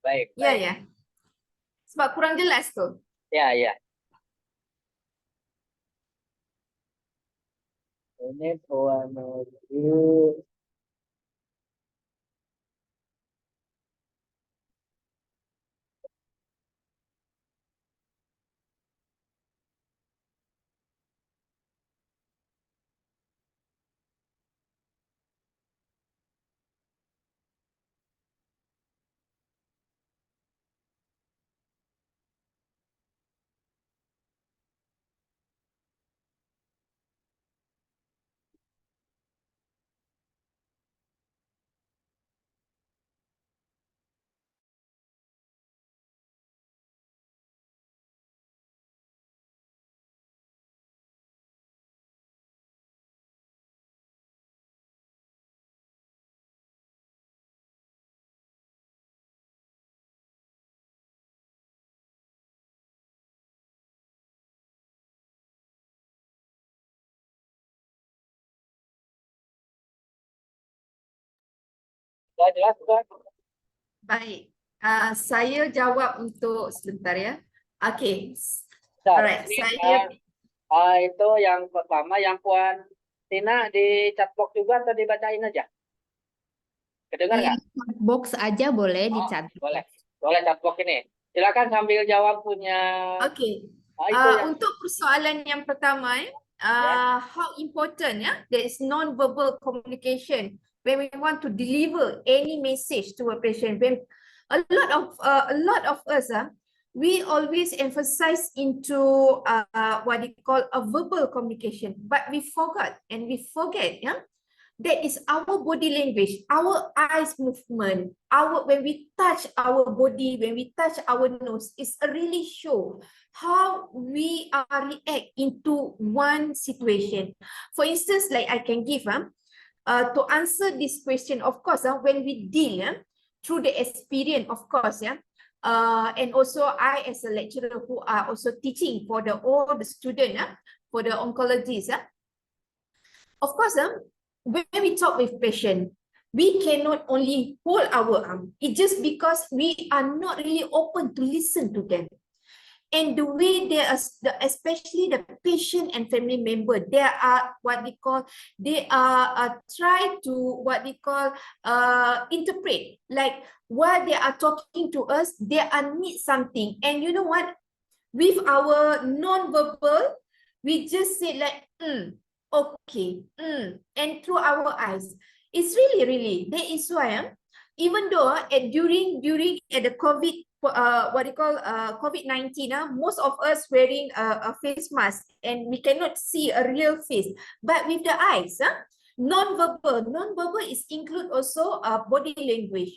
Baik. Ya, ya. Sebab kurang jelas tuh. Ya. Ini Puan Norji. Sudah jelas, sudah? Baik. Saya jawab untuk sebentar ya. Okay. Bentar. Alright. Ini, Saya itu yang pertama, yang Puan Tina di chatbox juga atau dibacain aja? Kedengar Di nggak? chat box aja boleh di Oh, chat boleh. box. Boleh chatbox ini. Silakan sambil jawab punya. okay. Itu yang Untuk persoalan yang pertama ya. how important there is non-verbal communication when we want to deliver any message to a patient. When a lot of us we always emphasize into what they call a verbal communication, but we forget that is our body language, our eyes movement, when we touch our body, when we touch our nose, it's really show how we are react into one situation. For instance, like I can give to answer this question, of course, when we deal through the experience, of course, and also I as a lecturer who are also teaching for all the student, for the oncologists, of course, when we talk with patient, we cannot only hold our arm. It's just because we are not really open to listen to them. And the way they are, especially the patient and family member, they are try to interpret, like while they are talking to us, they are need something. And you know what? With our non-verbal, we just say like, okay, and through our eyes. It's really, that is why, even though during at the COVID-19, most of us wearing a face mask and we cannot see a real face, but with the eyes, non-verbal is include also body language.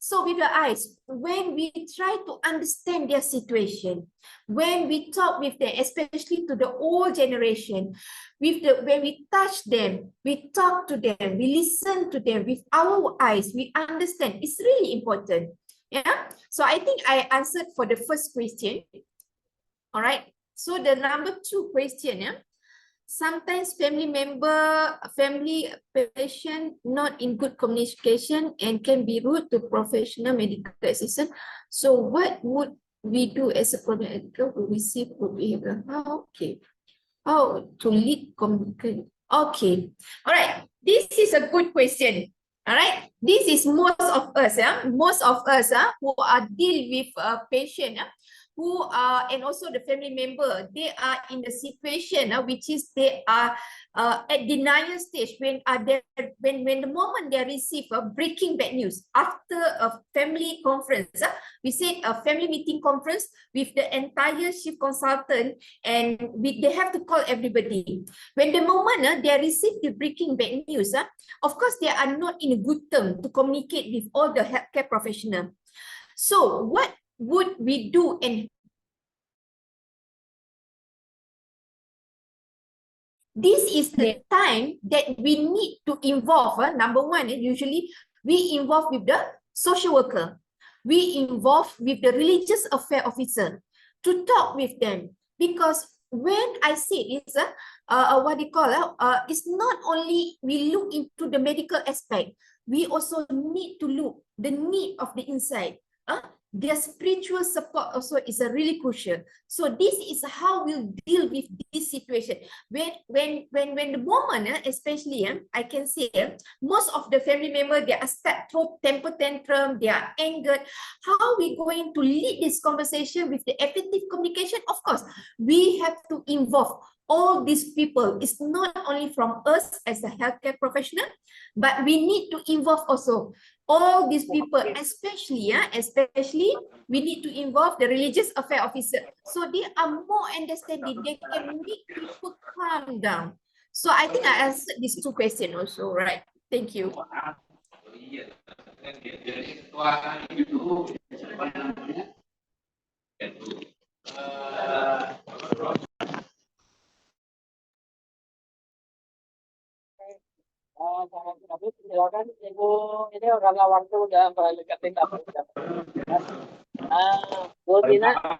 So with the eyes, when we try to understand their situation, when we talk with them, especially to the old generation, when we touch them, we talk to them, we listen to them with our eyes, we understand. It's really important. Yeah. So I think I answered for the first question. All right. So the number 2 question, sometimes family patient not in good communication and can be rude to professional medical assistant. So what would we do as a medical who receive good behavior? Okay. How to lead communication? Okay. All right. This is a good question. All right. This is most of us who are deal with a patient, who are, and also the family member, they are in the situation which is they are at denial stage when the moment they receive a breaking bad news after a family conference. We said a family meeting conference with the entire chief consultant, and they have to call everybody. When the moment they receive the breaking bad news, of course they are not in a good term to communicate with all the healthcare professionals. So what would we do? And this is the time that we need to involve. Number one, usually we involve with the social worker. We involve with the religious affair officer to talk with them. Because when I say it's it's not only we look into the medical aspect, we also need to look the need of the inside. Their spiritual support also is a really crucial. So this is how we'll deal with this situation. When the woman, especially, I can say most of the family member, they are start throw temper tantrum, they are angered. How are we going to lead this conversation with the effective communication? Of course, we have to involve all these people. It's not only from us as a healthcare professional, but we need to involve also all these people, especially we need to involve the religious affair officer, so they are more understanding, they can make people calm down. So I think I answered these 2 questions also, right? Thank you. Silakan Ibu, ini karena waktu udah mendekati jam. Bu Tina.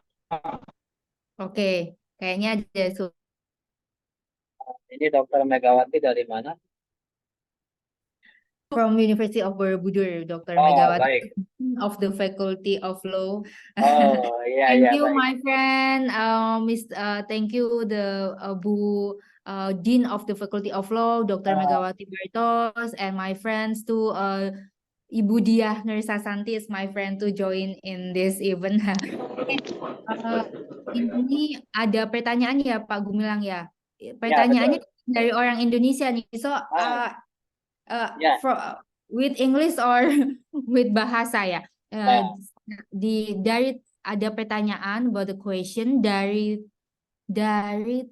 Oke, kayaknya ada Ini Dokter Megawati dari mana? from University of Borobudur, Dr. Oh, Megawati baik. of the Faculty of Law. Oh, iya, Thank iya, you, baik. my friend. Thank you, the Bu Dean of the Faculty of Law, Dr. Megawati Bartos, and my friends too. Ibu Diah Nursasanti is my friend to join in this event. Uh, ini ada pertanyaan ya Pak Gumilang ya. Ya, Pertanyaannya betul. dari orang Indonesia nih. So, Ya. with English or with bahasa ya. Ya. Dari ada pertanyaan about the question dari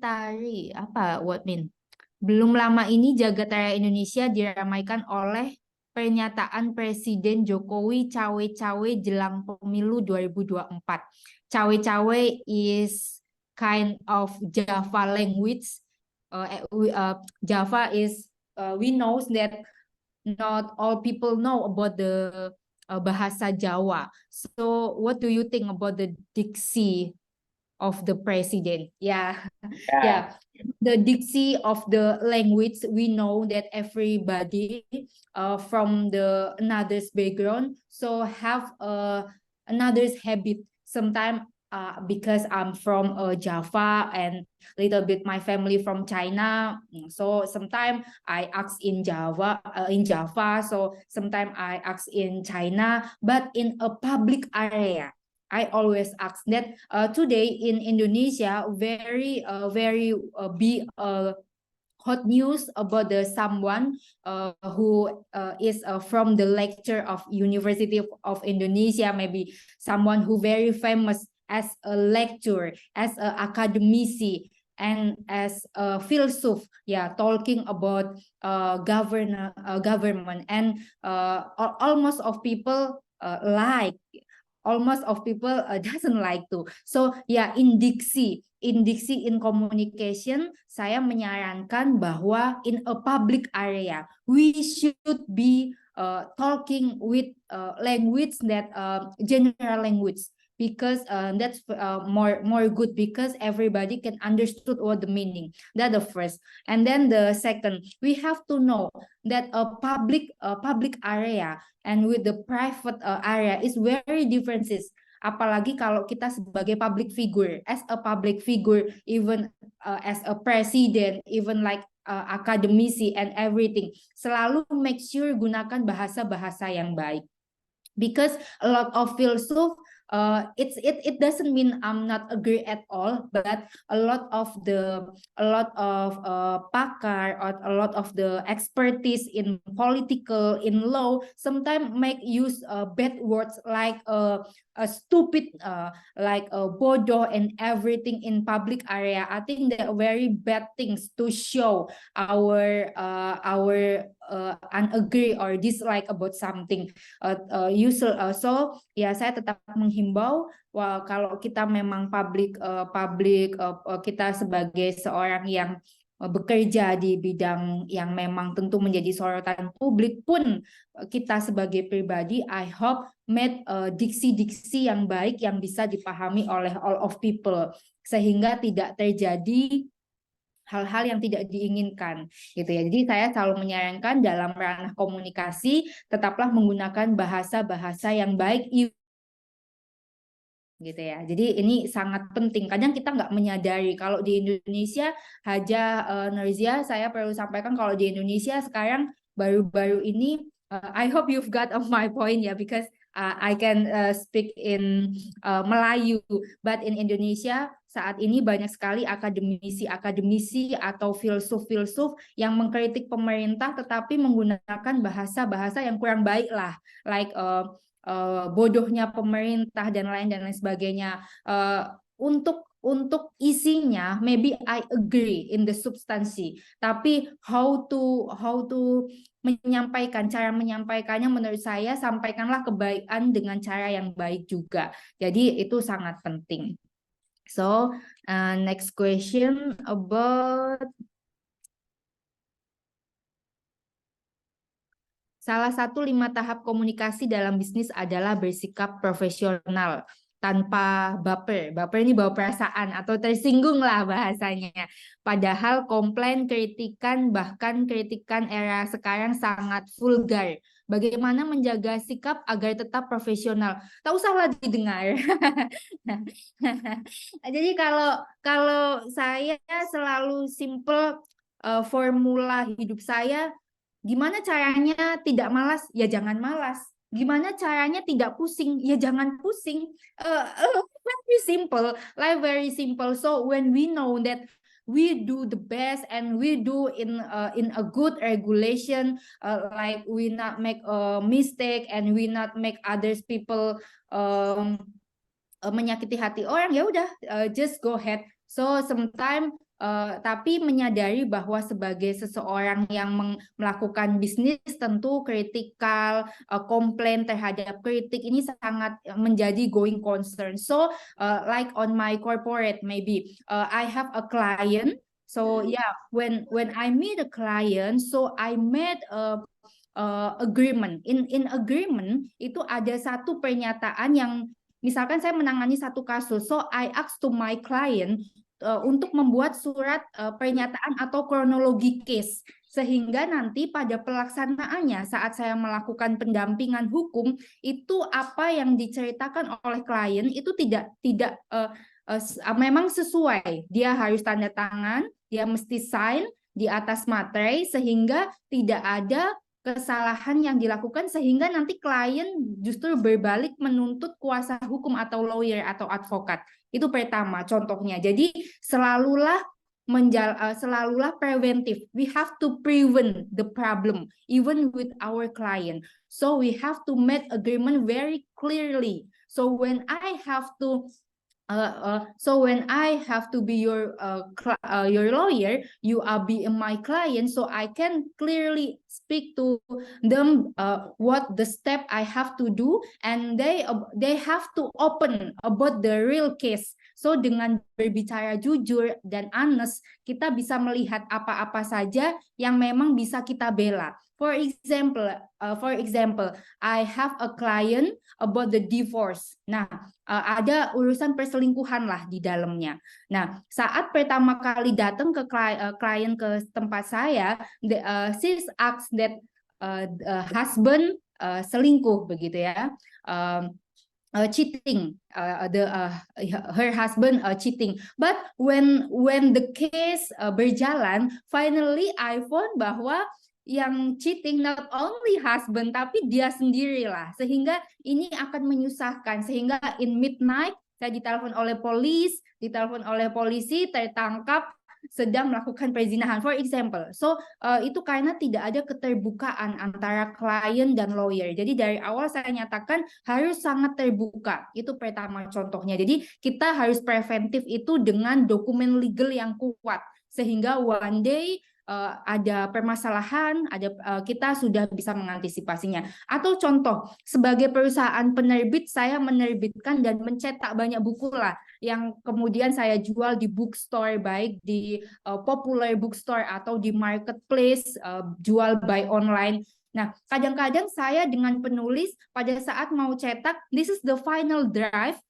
Tari apa what mean? Belum lama ini jagat raya Indonesia diramaikan oleh pernyataan Presiden Jokowi cawe-cawe jelang pemilu 2024. Cawe-cawe is kind of Java language. Java is we know that not all people know about the bahasa Jawa. So what do you think about the diksi of the president? Yeah. Ya. Yeah, the diksi of the language, we know that everybody from the another's background so have another's habit. Sometimes because I'm from Java and little bit my family from China, so sometimes I ask in Java so sometimes I ask in China, but in a public area I always ask that today in Indonesia, very big hot news about the someone who is from the lecture of University of Indonesia, maybe someone who very famous as a lecturer, as an academician, and as a philosopher, yeah, talking about government, and almost of people almost of people doesn't like to. So ya, in diksi in communication saya menyarankan bahwa in a public area we should be talking with language that general language, because that's more good, because everybody can understood what the meaning. That the first. And then the second, we have to know that a public area and with the private area is very differences. Apalagi kalau kita sebagai public figure, as a public figure, even as a president, even like akademisi and everything, selalu make sure gunakan bahasa-bahasa yang baik. Because a lot of philosophy it doesn't mean I'm not agree at all, but a lot of pakar or a lot of the expertise in political, in law, sometimes make use bad words like a stupid, like bodoh and everything in public area. I think they're very bad things to show our unagree or dislike about something. So ya, saya tetap menghimbau kalau kita memang kita sebagai seorang yang bekerja di bidang yang memang tentu menjadi sorotan publik pun, kita sebagai pribadi I hope make diksi-diksi yang baik yang bisa dipahami oleh all of people, sehingga tidak terjadi hal-hal yang tidak diinginkan gitu ya. Jadi saya selalu menyarankan dalam ranah komunikasi tetaplah menggunakan bahasa-bahasa yang baik gitu ya. Jadi ini sangat penting. Kadang kita nggak menyadari kalau di Indonesia, Haja Nurzia, saya perlu sampaikan kalau di Indonesia sekarang baru-baru ini I hope you've got my point ya, because I can speak in Melayu, but in Indonesia saat ini banyak sekali akademisi atau filsuf yang mengkritik pemerintah tetapi menggunakan bahasa-bahasa yang kurang baik lah, like bodohnya pemerintah dan lain sebagainya. Untuk isinya maybe I agree in the substansi, tapi how to menyampaikan, cara menyampaikannya menurut saya sampaikanlah kebaikan dengan cara yang baik juga. Jadi itu sangat penting. So next question about salah satu 5 tahap komunikasi dalam bisnis adalah bersikap profesional. tanpa baper. Baper ini bawa perasaan atau tersinggung lah bahasanya. Padahal komplain, kritikan, bahkan kritikan era sekarang sangat vulgar. Bagaimana menjaga sikap agar tetap profesional? Tak usahlah didengar. Jadi kalau saya selalu simple, formula hidup saya, gimana caranya tidak malas? Ya jangan malas. Gimana caranya tidak pusing? Ya jangan pusing. Very simple, like very simple. So when we know that we do the best and we do in a good regulation, like we not make a mistake and we not make others people menyakiti hati orang, ya udah, just go ahead. So sometimes tapi menyadari bahwa sebagai seseorang yang melakukan bisnis tentu kritikal, komplain terhadap kritik ini sangat menjadi going concern. So like on my corporate maybe I have a client. So yeah, when I meet a client, so I made a agreement. In agreement itu ada satu pernyataan yang misalkan saya menangani satu kasus, so I ask to my client untuk membuat surat pernyataan atau kronologi case, sehingga nanti pada pelaksanaannya saat saya melakukan pendampingan hukum itu apa yang diceritakan oleh klien itu tidak memang sesuai. Dia harus tanda tangan, dia mesti sign di atas materai sehingga tidak ada kesalahan yang dilakukan sehingga nanti klien justru berbalik menuntut kuasa hukum atau lawyer atau advokat. Itu pertama contohnya. Jadi selalulah preventif. We have to prevent the problem even with our client. So we have to make agreement very clearly. So when I have to be your lawyer, you are be my client, so I can clearly speak to them what the step I have to do, and they have to open about the real case. So dengan berbicara jujur dan honest, kita bisa melihat apa-apa saja yang memang bisa kita bela. For example, I have a client about the divorce. Nah, ada urusan perselingkuhan lah di dalamnya. Nah, saat pertama kali datang ke klien ke tempat saya, she asks that husband selingkuh begitu ya. Cheating, her husband cheating. But when the case berjalan, finally I found bahwa yang cheating not only husband tapi dia sendirilah, sehingga ini akan menyusahkan, sehingga in midnight saya ditelepon oleh polisi, tertangkap sedang melakukan perzinahan, for example. So itu karena tidak ada keterbukaan antara klien dan lawyer. Jadi dari awal saya nyatakan harus sangat terbuka. Itu pertama contohnya. Jadi kita harus preventif itu dengan dokumen legal yang kuat, sehingga one day ada permasalahan, kita sudah bisa mengantisipasinya. Atau contoh, sebagai perusahaan penerbit, saya menerbitkan dan mencetak banyak buku lah, yang kemudian saya jual di bookstore, baik di popular bookstore atau di marketplace, jual by online. Nah, kadang-kadang saya dengan penulis pada saat mau cetak, this is the final draft,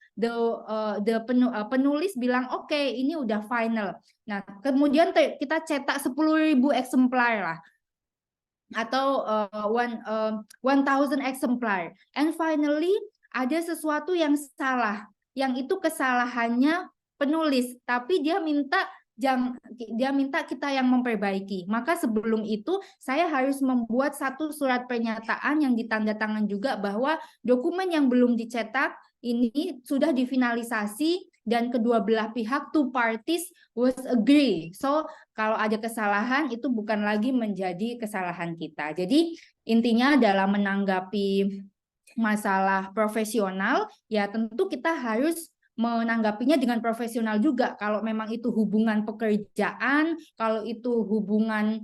penulis bilang oke, ini udah final. Nah, kemudian kita cetak 10.000 eksemplar lah, atau 1,000 eksemplar. And finally ada sesuatu yang salah, yang itu kesalahannya penulis, tapi dia minta kita yang memperbaiki. Maka sebelum itu saya harus membuat satu surat pernyataan yang ditandatangan juga bahwa dokumen yang belum dicetak ini sudah difinalisasi dan kedua belah pihak, two parties was agree. So kalau ada kesalahan itu bukan lagi menjadi kesalahan kita. Jadi intinya dalam menanggapi masalah profesional, ya tentu kita harus menanggapinya dengan profesional juga. Kalau memang itu hubungan pekerjaan, kalau itu hubungan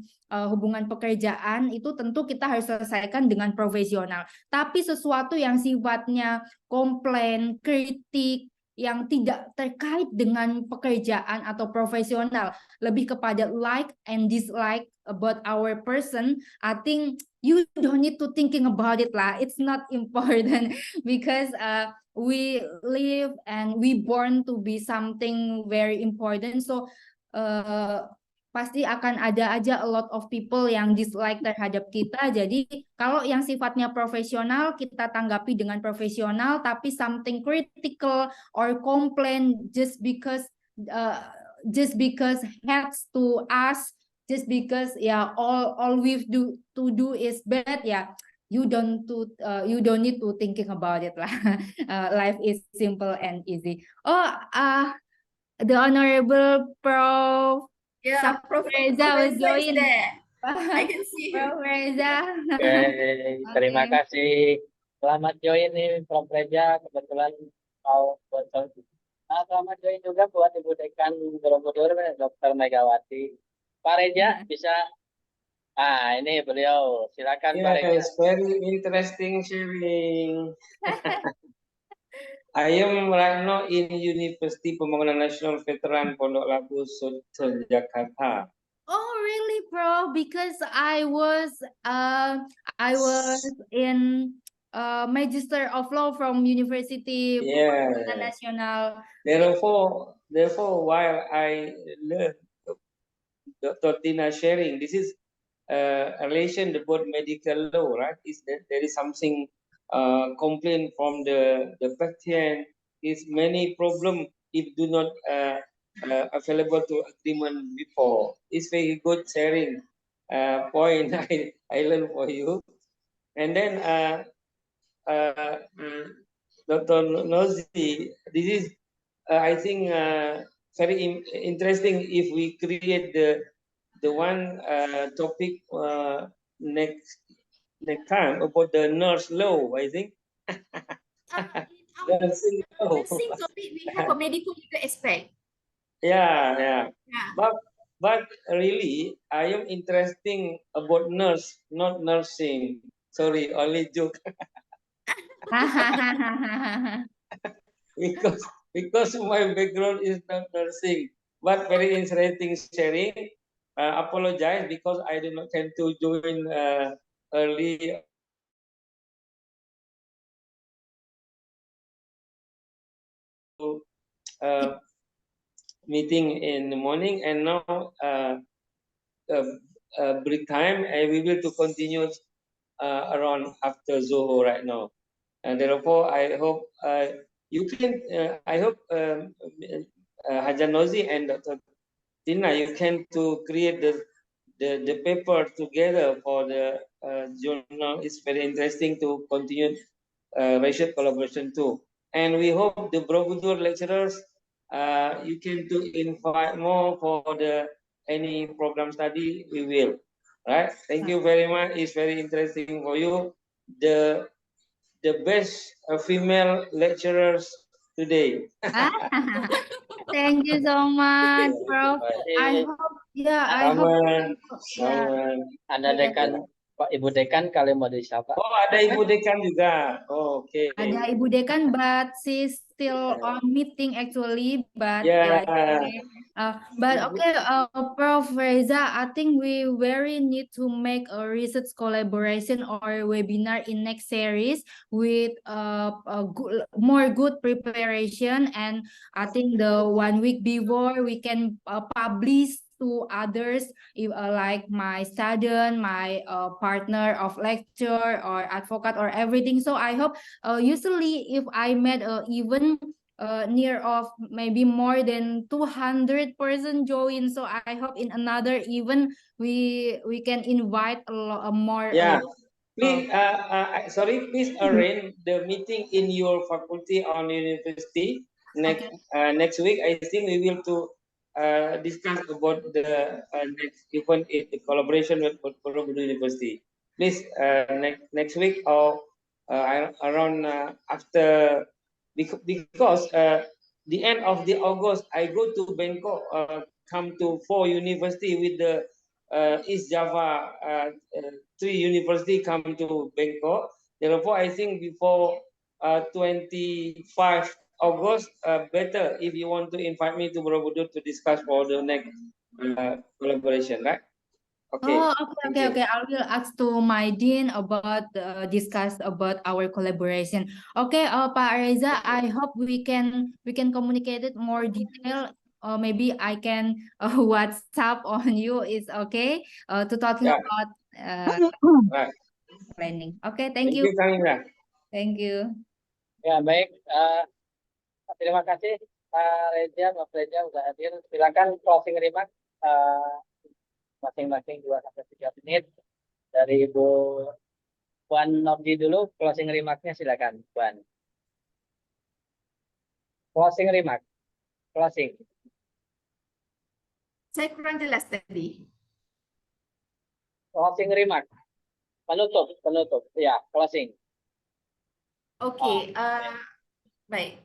pekerjaan, itu tentu kita harus selesaikan dengan profesional. Tapi sesuatu yang sifatnya komplain, kritik, yang tidak terkait dengan pekerjaan atau profesional, lebih kepada like and dislike about our person, I think you don't need to thinking about it lah. It's not important because we live and we born to be something very important. So pasti akan ada aja a lot of people yang dislike terhadap kita. Jadi kalau yang sifatnya profesional kita tanggapi dengan profesional, tapi something critical or complain just because hates to us, just because all we do is bad, you don't need to thinking about it lah. Life is simple and easy. The honorable Prof. Yeah, Prof. Reza was Reza is join. there. I can see him. Prof. Reza. Oke, terima Oke. kasih. Selamat join nih Prof. Reza, kebetulan mau buat selamat join juga buat Ibu Dekan Borobudur, Dr. Megawati. Pak Reza bisa? Ini beliau. Silakan Pak Reza. Yes, very interesting sharing. I am right now in University Pembangunan Nasional Veteran Pondok Labu, Jakarta. Oh, really, Prof? Because I was in Magister of Law from University Yeah. National. Therefore, while I learned Dr. Tina sharing, this is a relation about medical law, right? Is that there is something complaint from the patient, is many problem if do not available to agreement before. It's very good sharing point I learned for you. And then Dr. Nozi, this is I think very interesting if we create the one topic next time about the nurse law, I think. Nursing law. Nursing topic, we have a medical legal aspect. Yeah. Yeah. But really, I am interesting about nurse, not nursing. Sorry, only joke. because my background is not nursing, but very interesting sharing. Apologize because I do not tend to join early. Meeting in the morning, and now break time, and we will to continue around after Zoho right now. And therefore, I hope you can. I hope Hajar Nozi and Dr. Tina, you can to create the paper together for the journal. It's very interesting to continue racial collaboration too. And we hope the Borobudur lecturers, you can to invite more for the any program study. We will, right? Thank you very much. It's very interesting for you. The best female lecturers today. Thank you so much, Prof. I hope, I hope. Ada dekan, Pak Ibu Dekan, kalian mau disapa? Oh, ada Ibu Dekan juga. Oh, oke. Ada Ibu Dekan, but she's still on meeting actually. But but okay, Prof. Reza, I think we very need to make a research collaboration or webinar in next series with more good preparation, and I think the 1 week before we can publish to others, if like my student, my partner of lecture or advocate or everything. So I hope usually if I made an event near of maybe more than 200 person join, so I hope in another event we can invite a lot more. Please, sorry, please arrange the meeting in your faculty or university next week. I think we will to discuss about the next event in the collaboration with Borobudur University. Please, next week or around after, because the end of the August, I go to Bangkok, come to 4 university with the East Java 3 university come to Bangkok. Therefore, I think before 25 August, better if you want to invite me to Borobudur to discuss for the next collaboration, right? Okay. Oh, Thank okay. you. I will ask to my dean about discuss about our collaboration. Okay, Pak Reza, I hope we can communicate it more detail. Maybe I can WhatsApp on you is okay. To talking Yeah. about Right. planning. Okay, thank Thank you. you, Kamila. Thank you. Ya, baik. Terima kasih Pak Reza, Mas Reza udah hadir. Silakan closing remark masing-masing 2 sampai 3 menit dari Ibu Puan Nordi dulu. Closing remarknya silakan, Puan. Closing remark. Closing. Saya kurang jelas tadi. Closing remark. Penutup. Ya, closing. Okey, baik.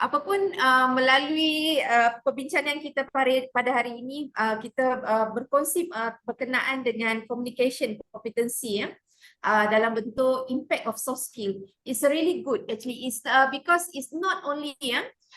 Apapun melalui perbincangan kita pada hari ini, kita berkongsi berkenaan dengan communication competency ya. Dalam bentuk impact of soft skill. It's really good actually. It's because it's not only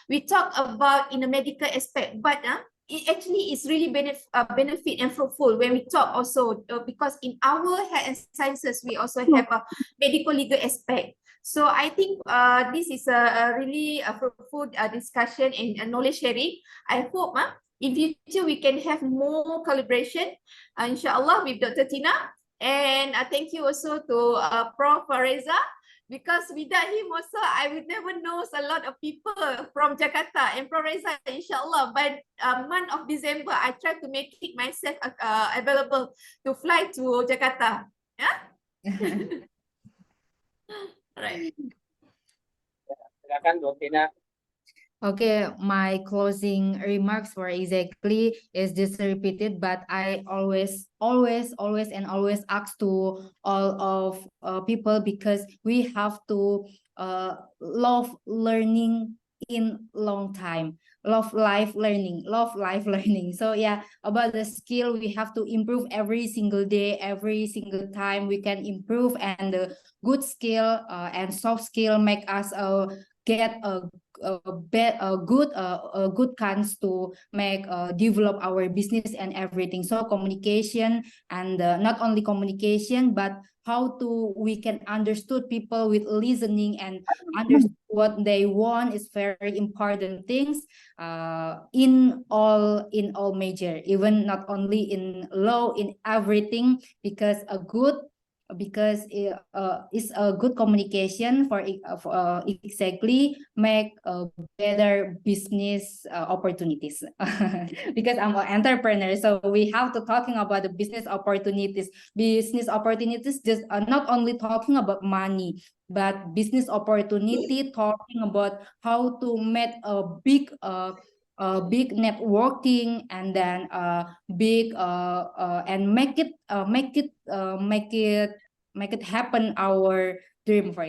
we talk about in a medical aspect, but it actually is really benefit and fruitful when we talk also because in our health and sciences we also have a medical legal aspect. So I think this is a really fruitful discussion and knowledge sharing. I hope in future we can have more collaboration, inshallah, with Dr. Tina. And thank you also to Prof. Reza, because without him also I would never know a lot of people from Jakarta. And Prof. Reza, inshallah, by month of December, I try to make it myself available to fly to Jakarta. Yeah. Right. Silakan, Bu Tina. Okay, my closing remarks were exactly is just repeated, but I always ask to all of people because we have to love learning in long time, love life learning. So yeah, about the skill we have to improve every single day, every single time we can improve, and the good skill and soft skill make us get a good chance to make develop our business and everything. So communication, and not only communication, but how to we can understood people with listening and understand what they want is very important things in all major, even not only in law, in everything, because it's a good communication for exactly make better business opportunities. Because I'm an entrepreneur, so we have to talking about the business opportunities. Just not only talking about money, but business opportunity, talking about how to make a big networking, and then big and make it happen our dream, for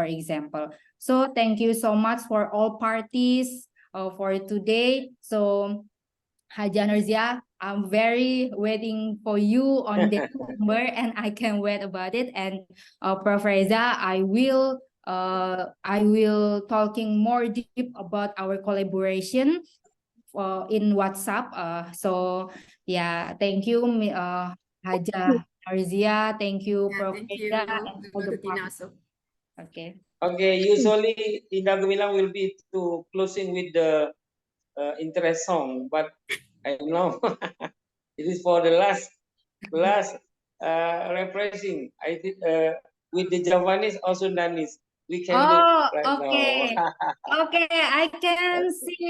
example. So thank you so much for all parties for today. So Haja Nurzia, I'm very waiting for you on December and I can wait about it. And Prof. Reza, I will talking more deep about our collaboration in WhatsApp. So yeah, thank you, Haja Nurzia. Thank you, Yeah, Prof. thank Reza, you, and all the Dr. Tina parties. also. Okay. Okay, usually Tina Gemilang will be to closing with the interest song, but I don't know. It is for the last refreshing. I think with the Javanese also Danis we can do Oh, right okay. now. Okay, I can see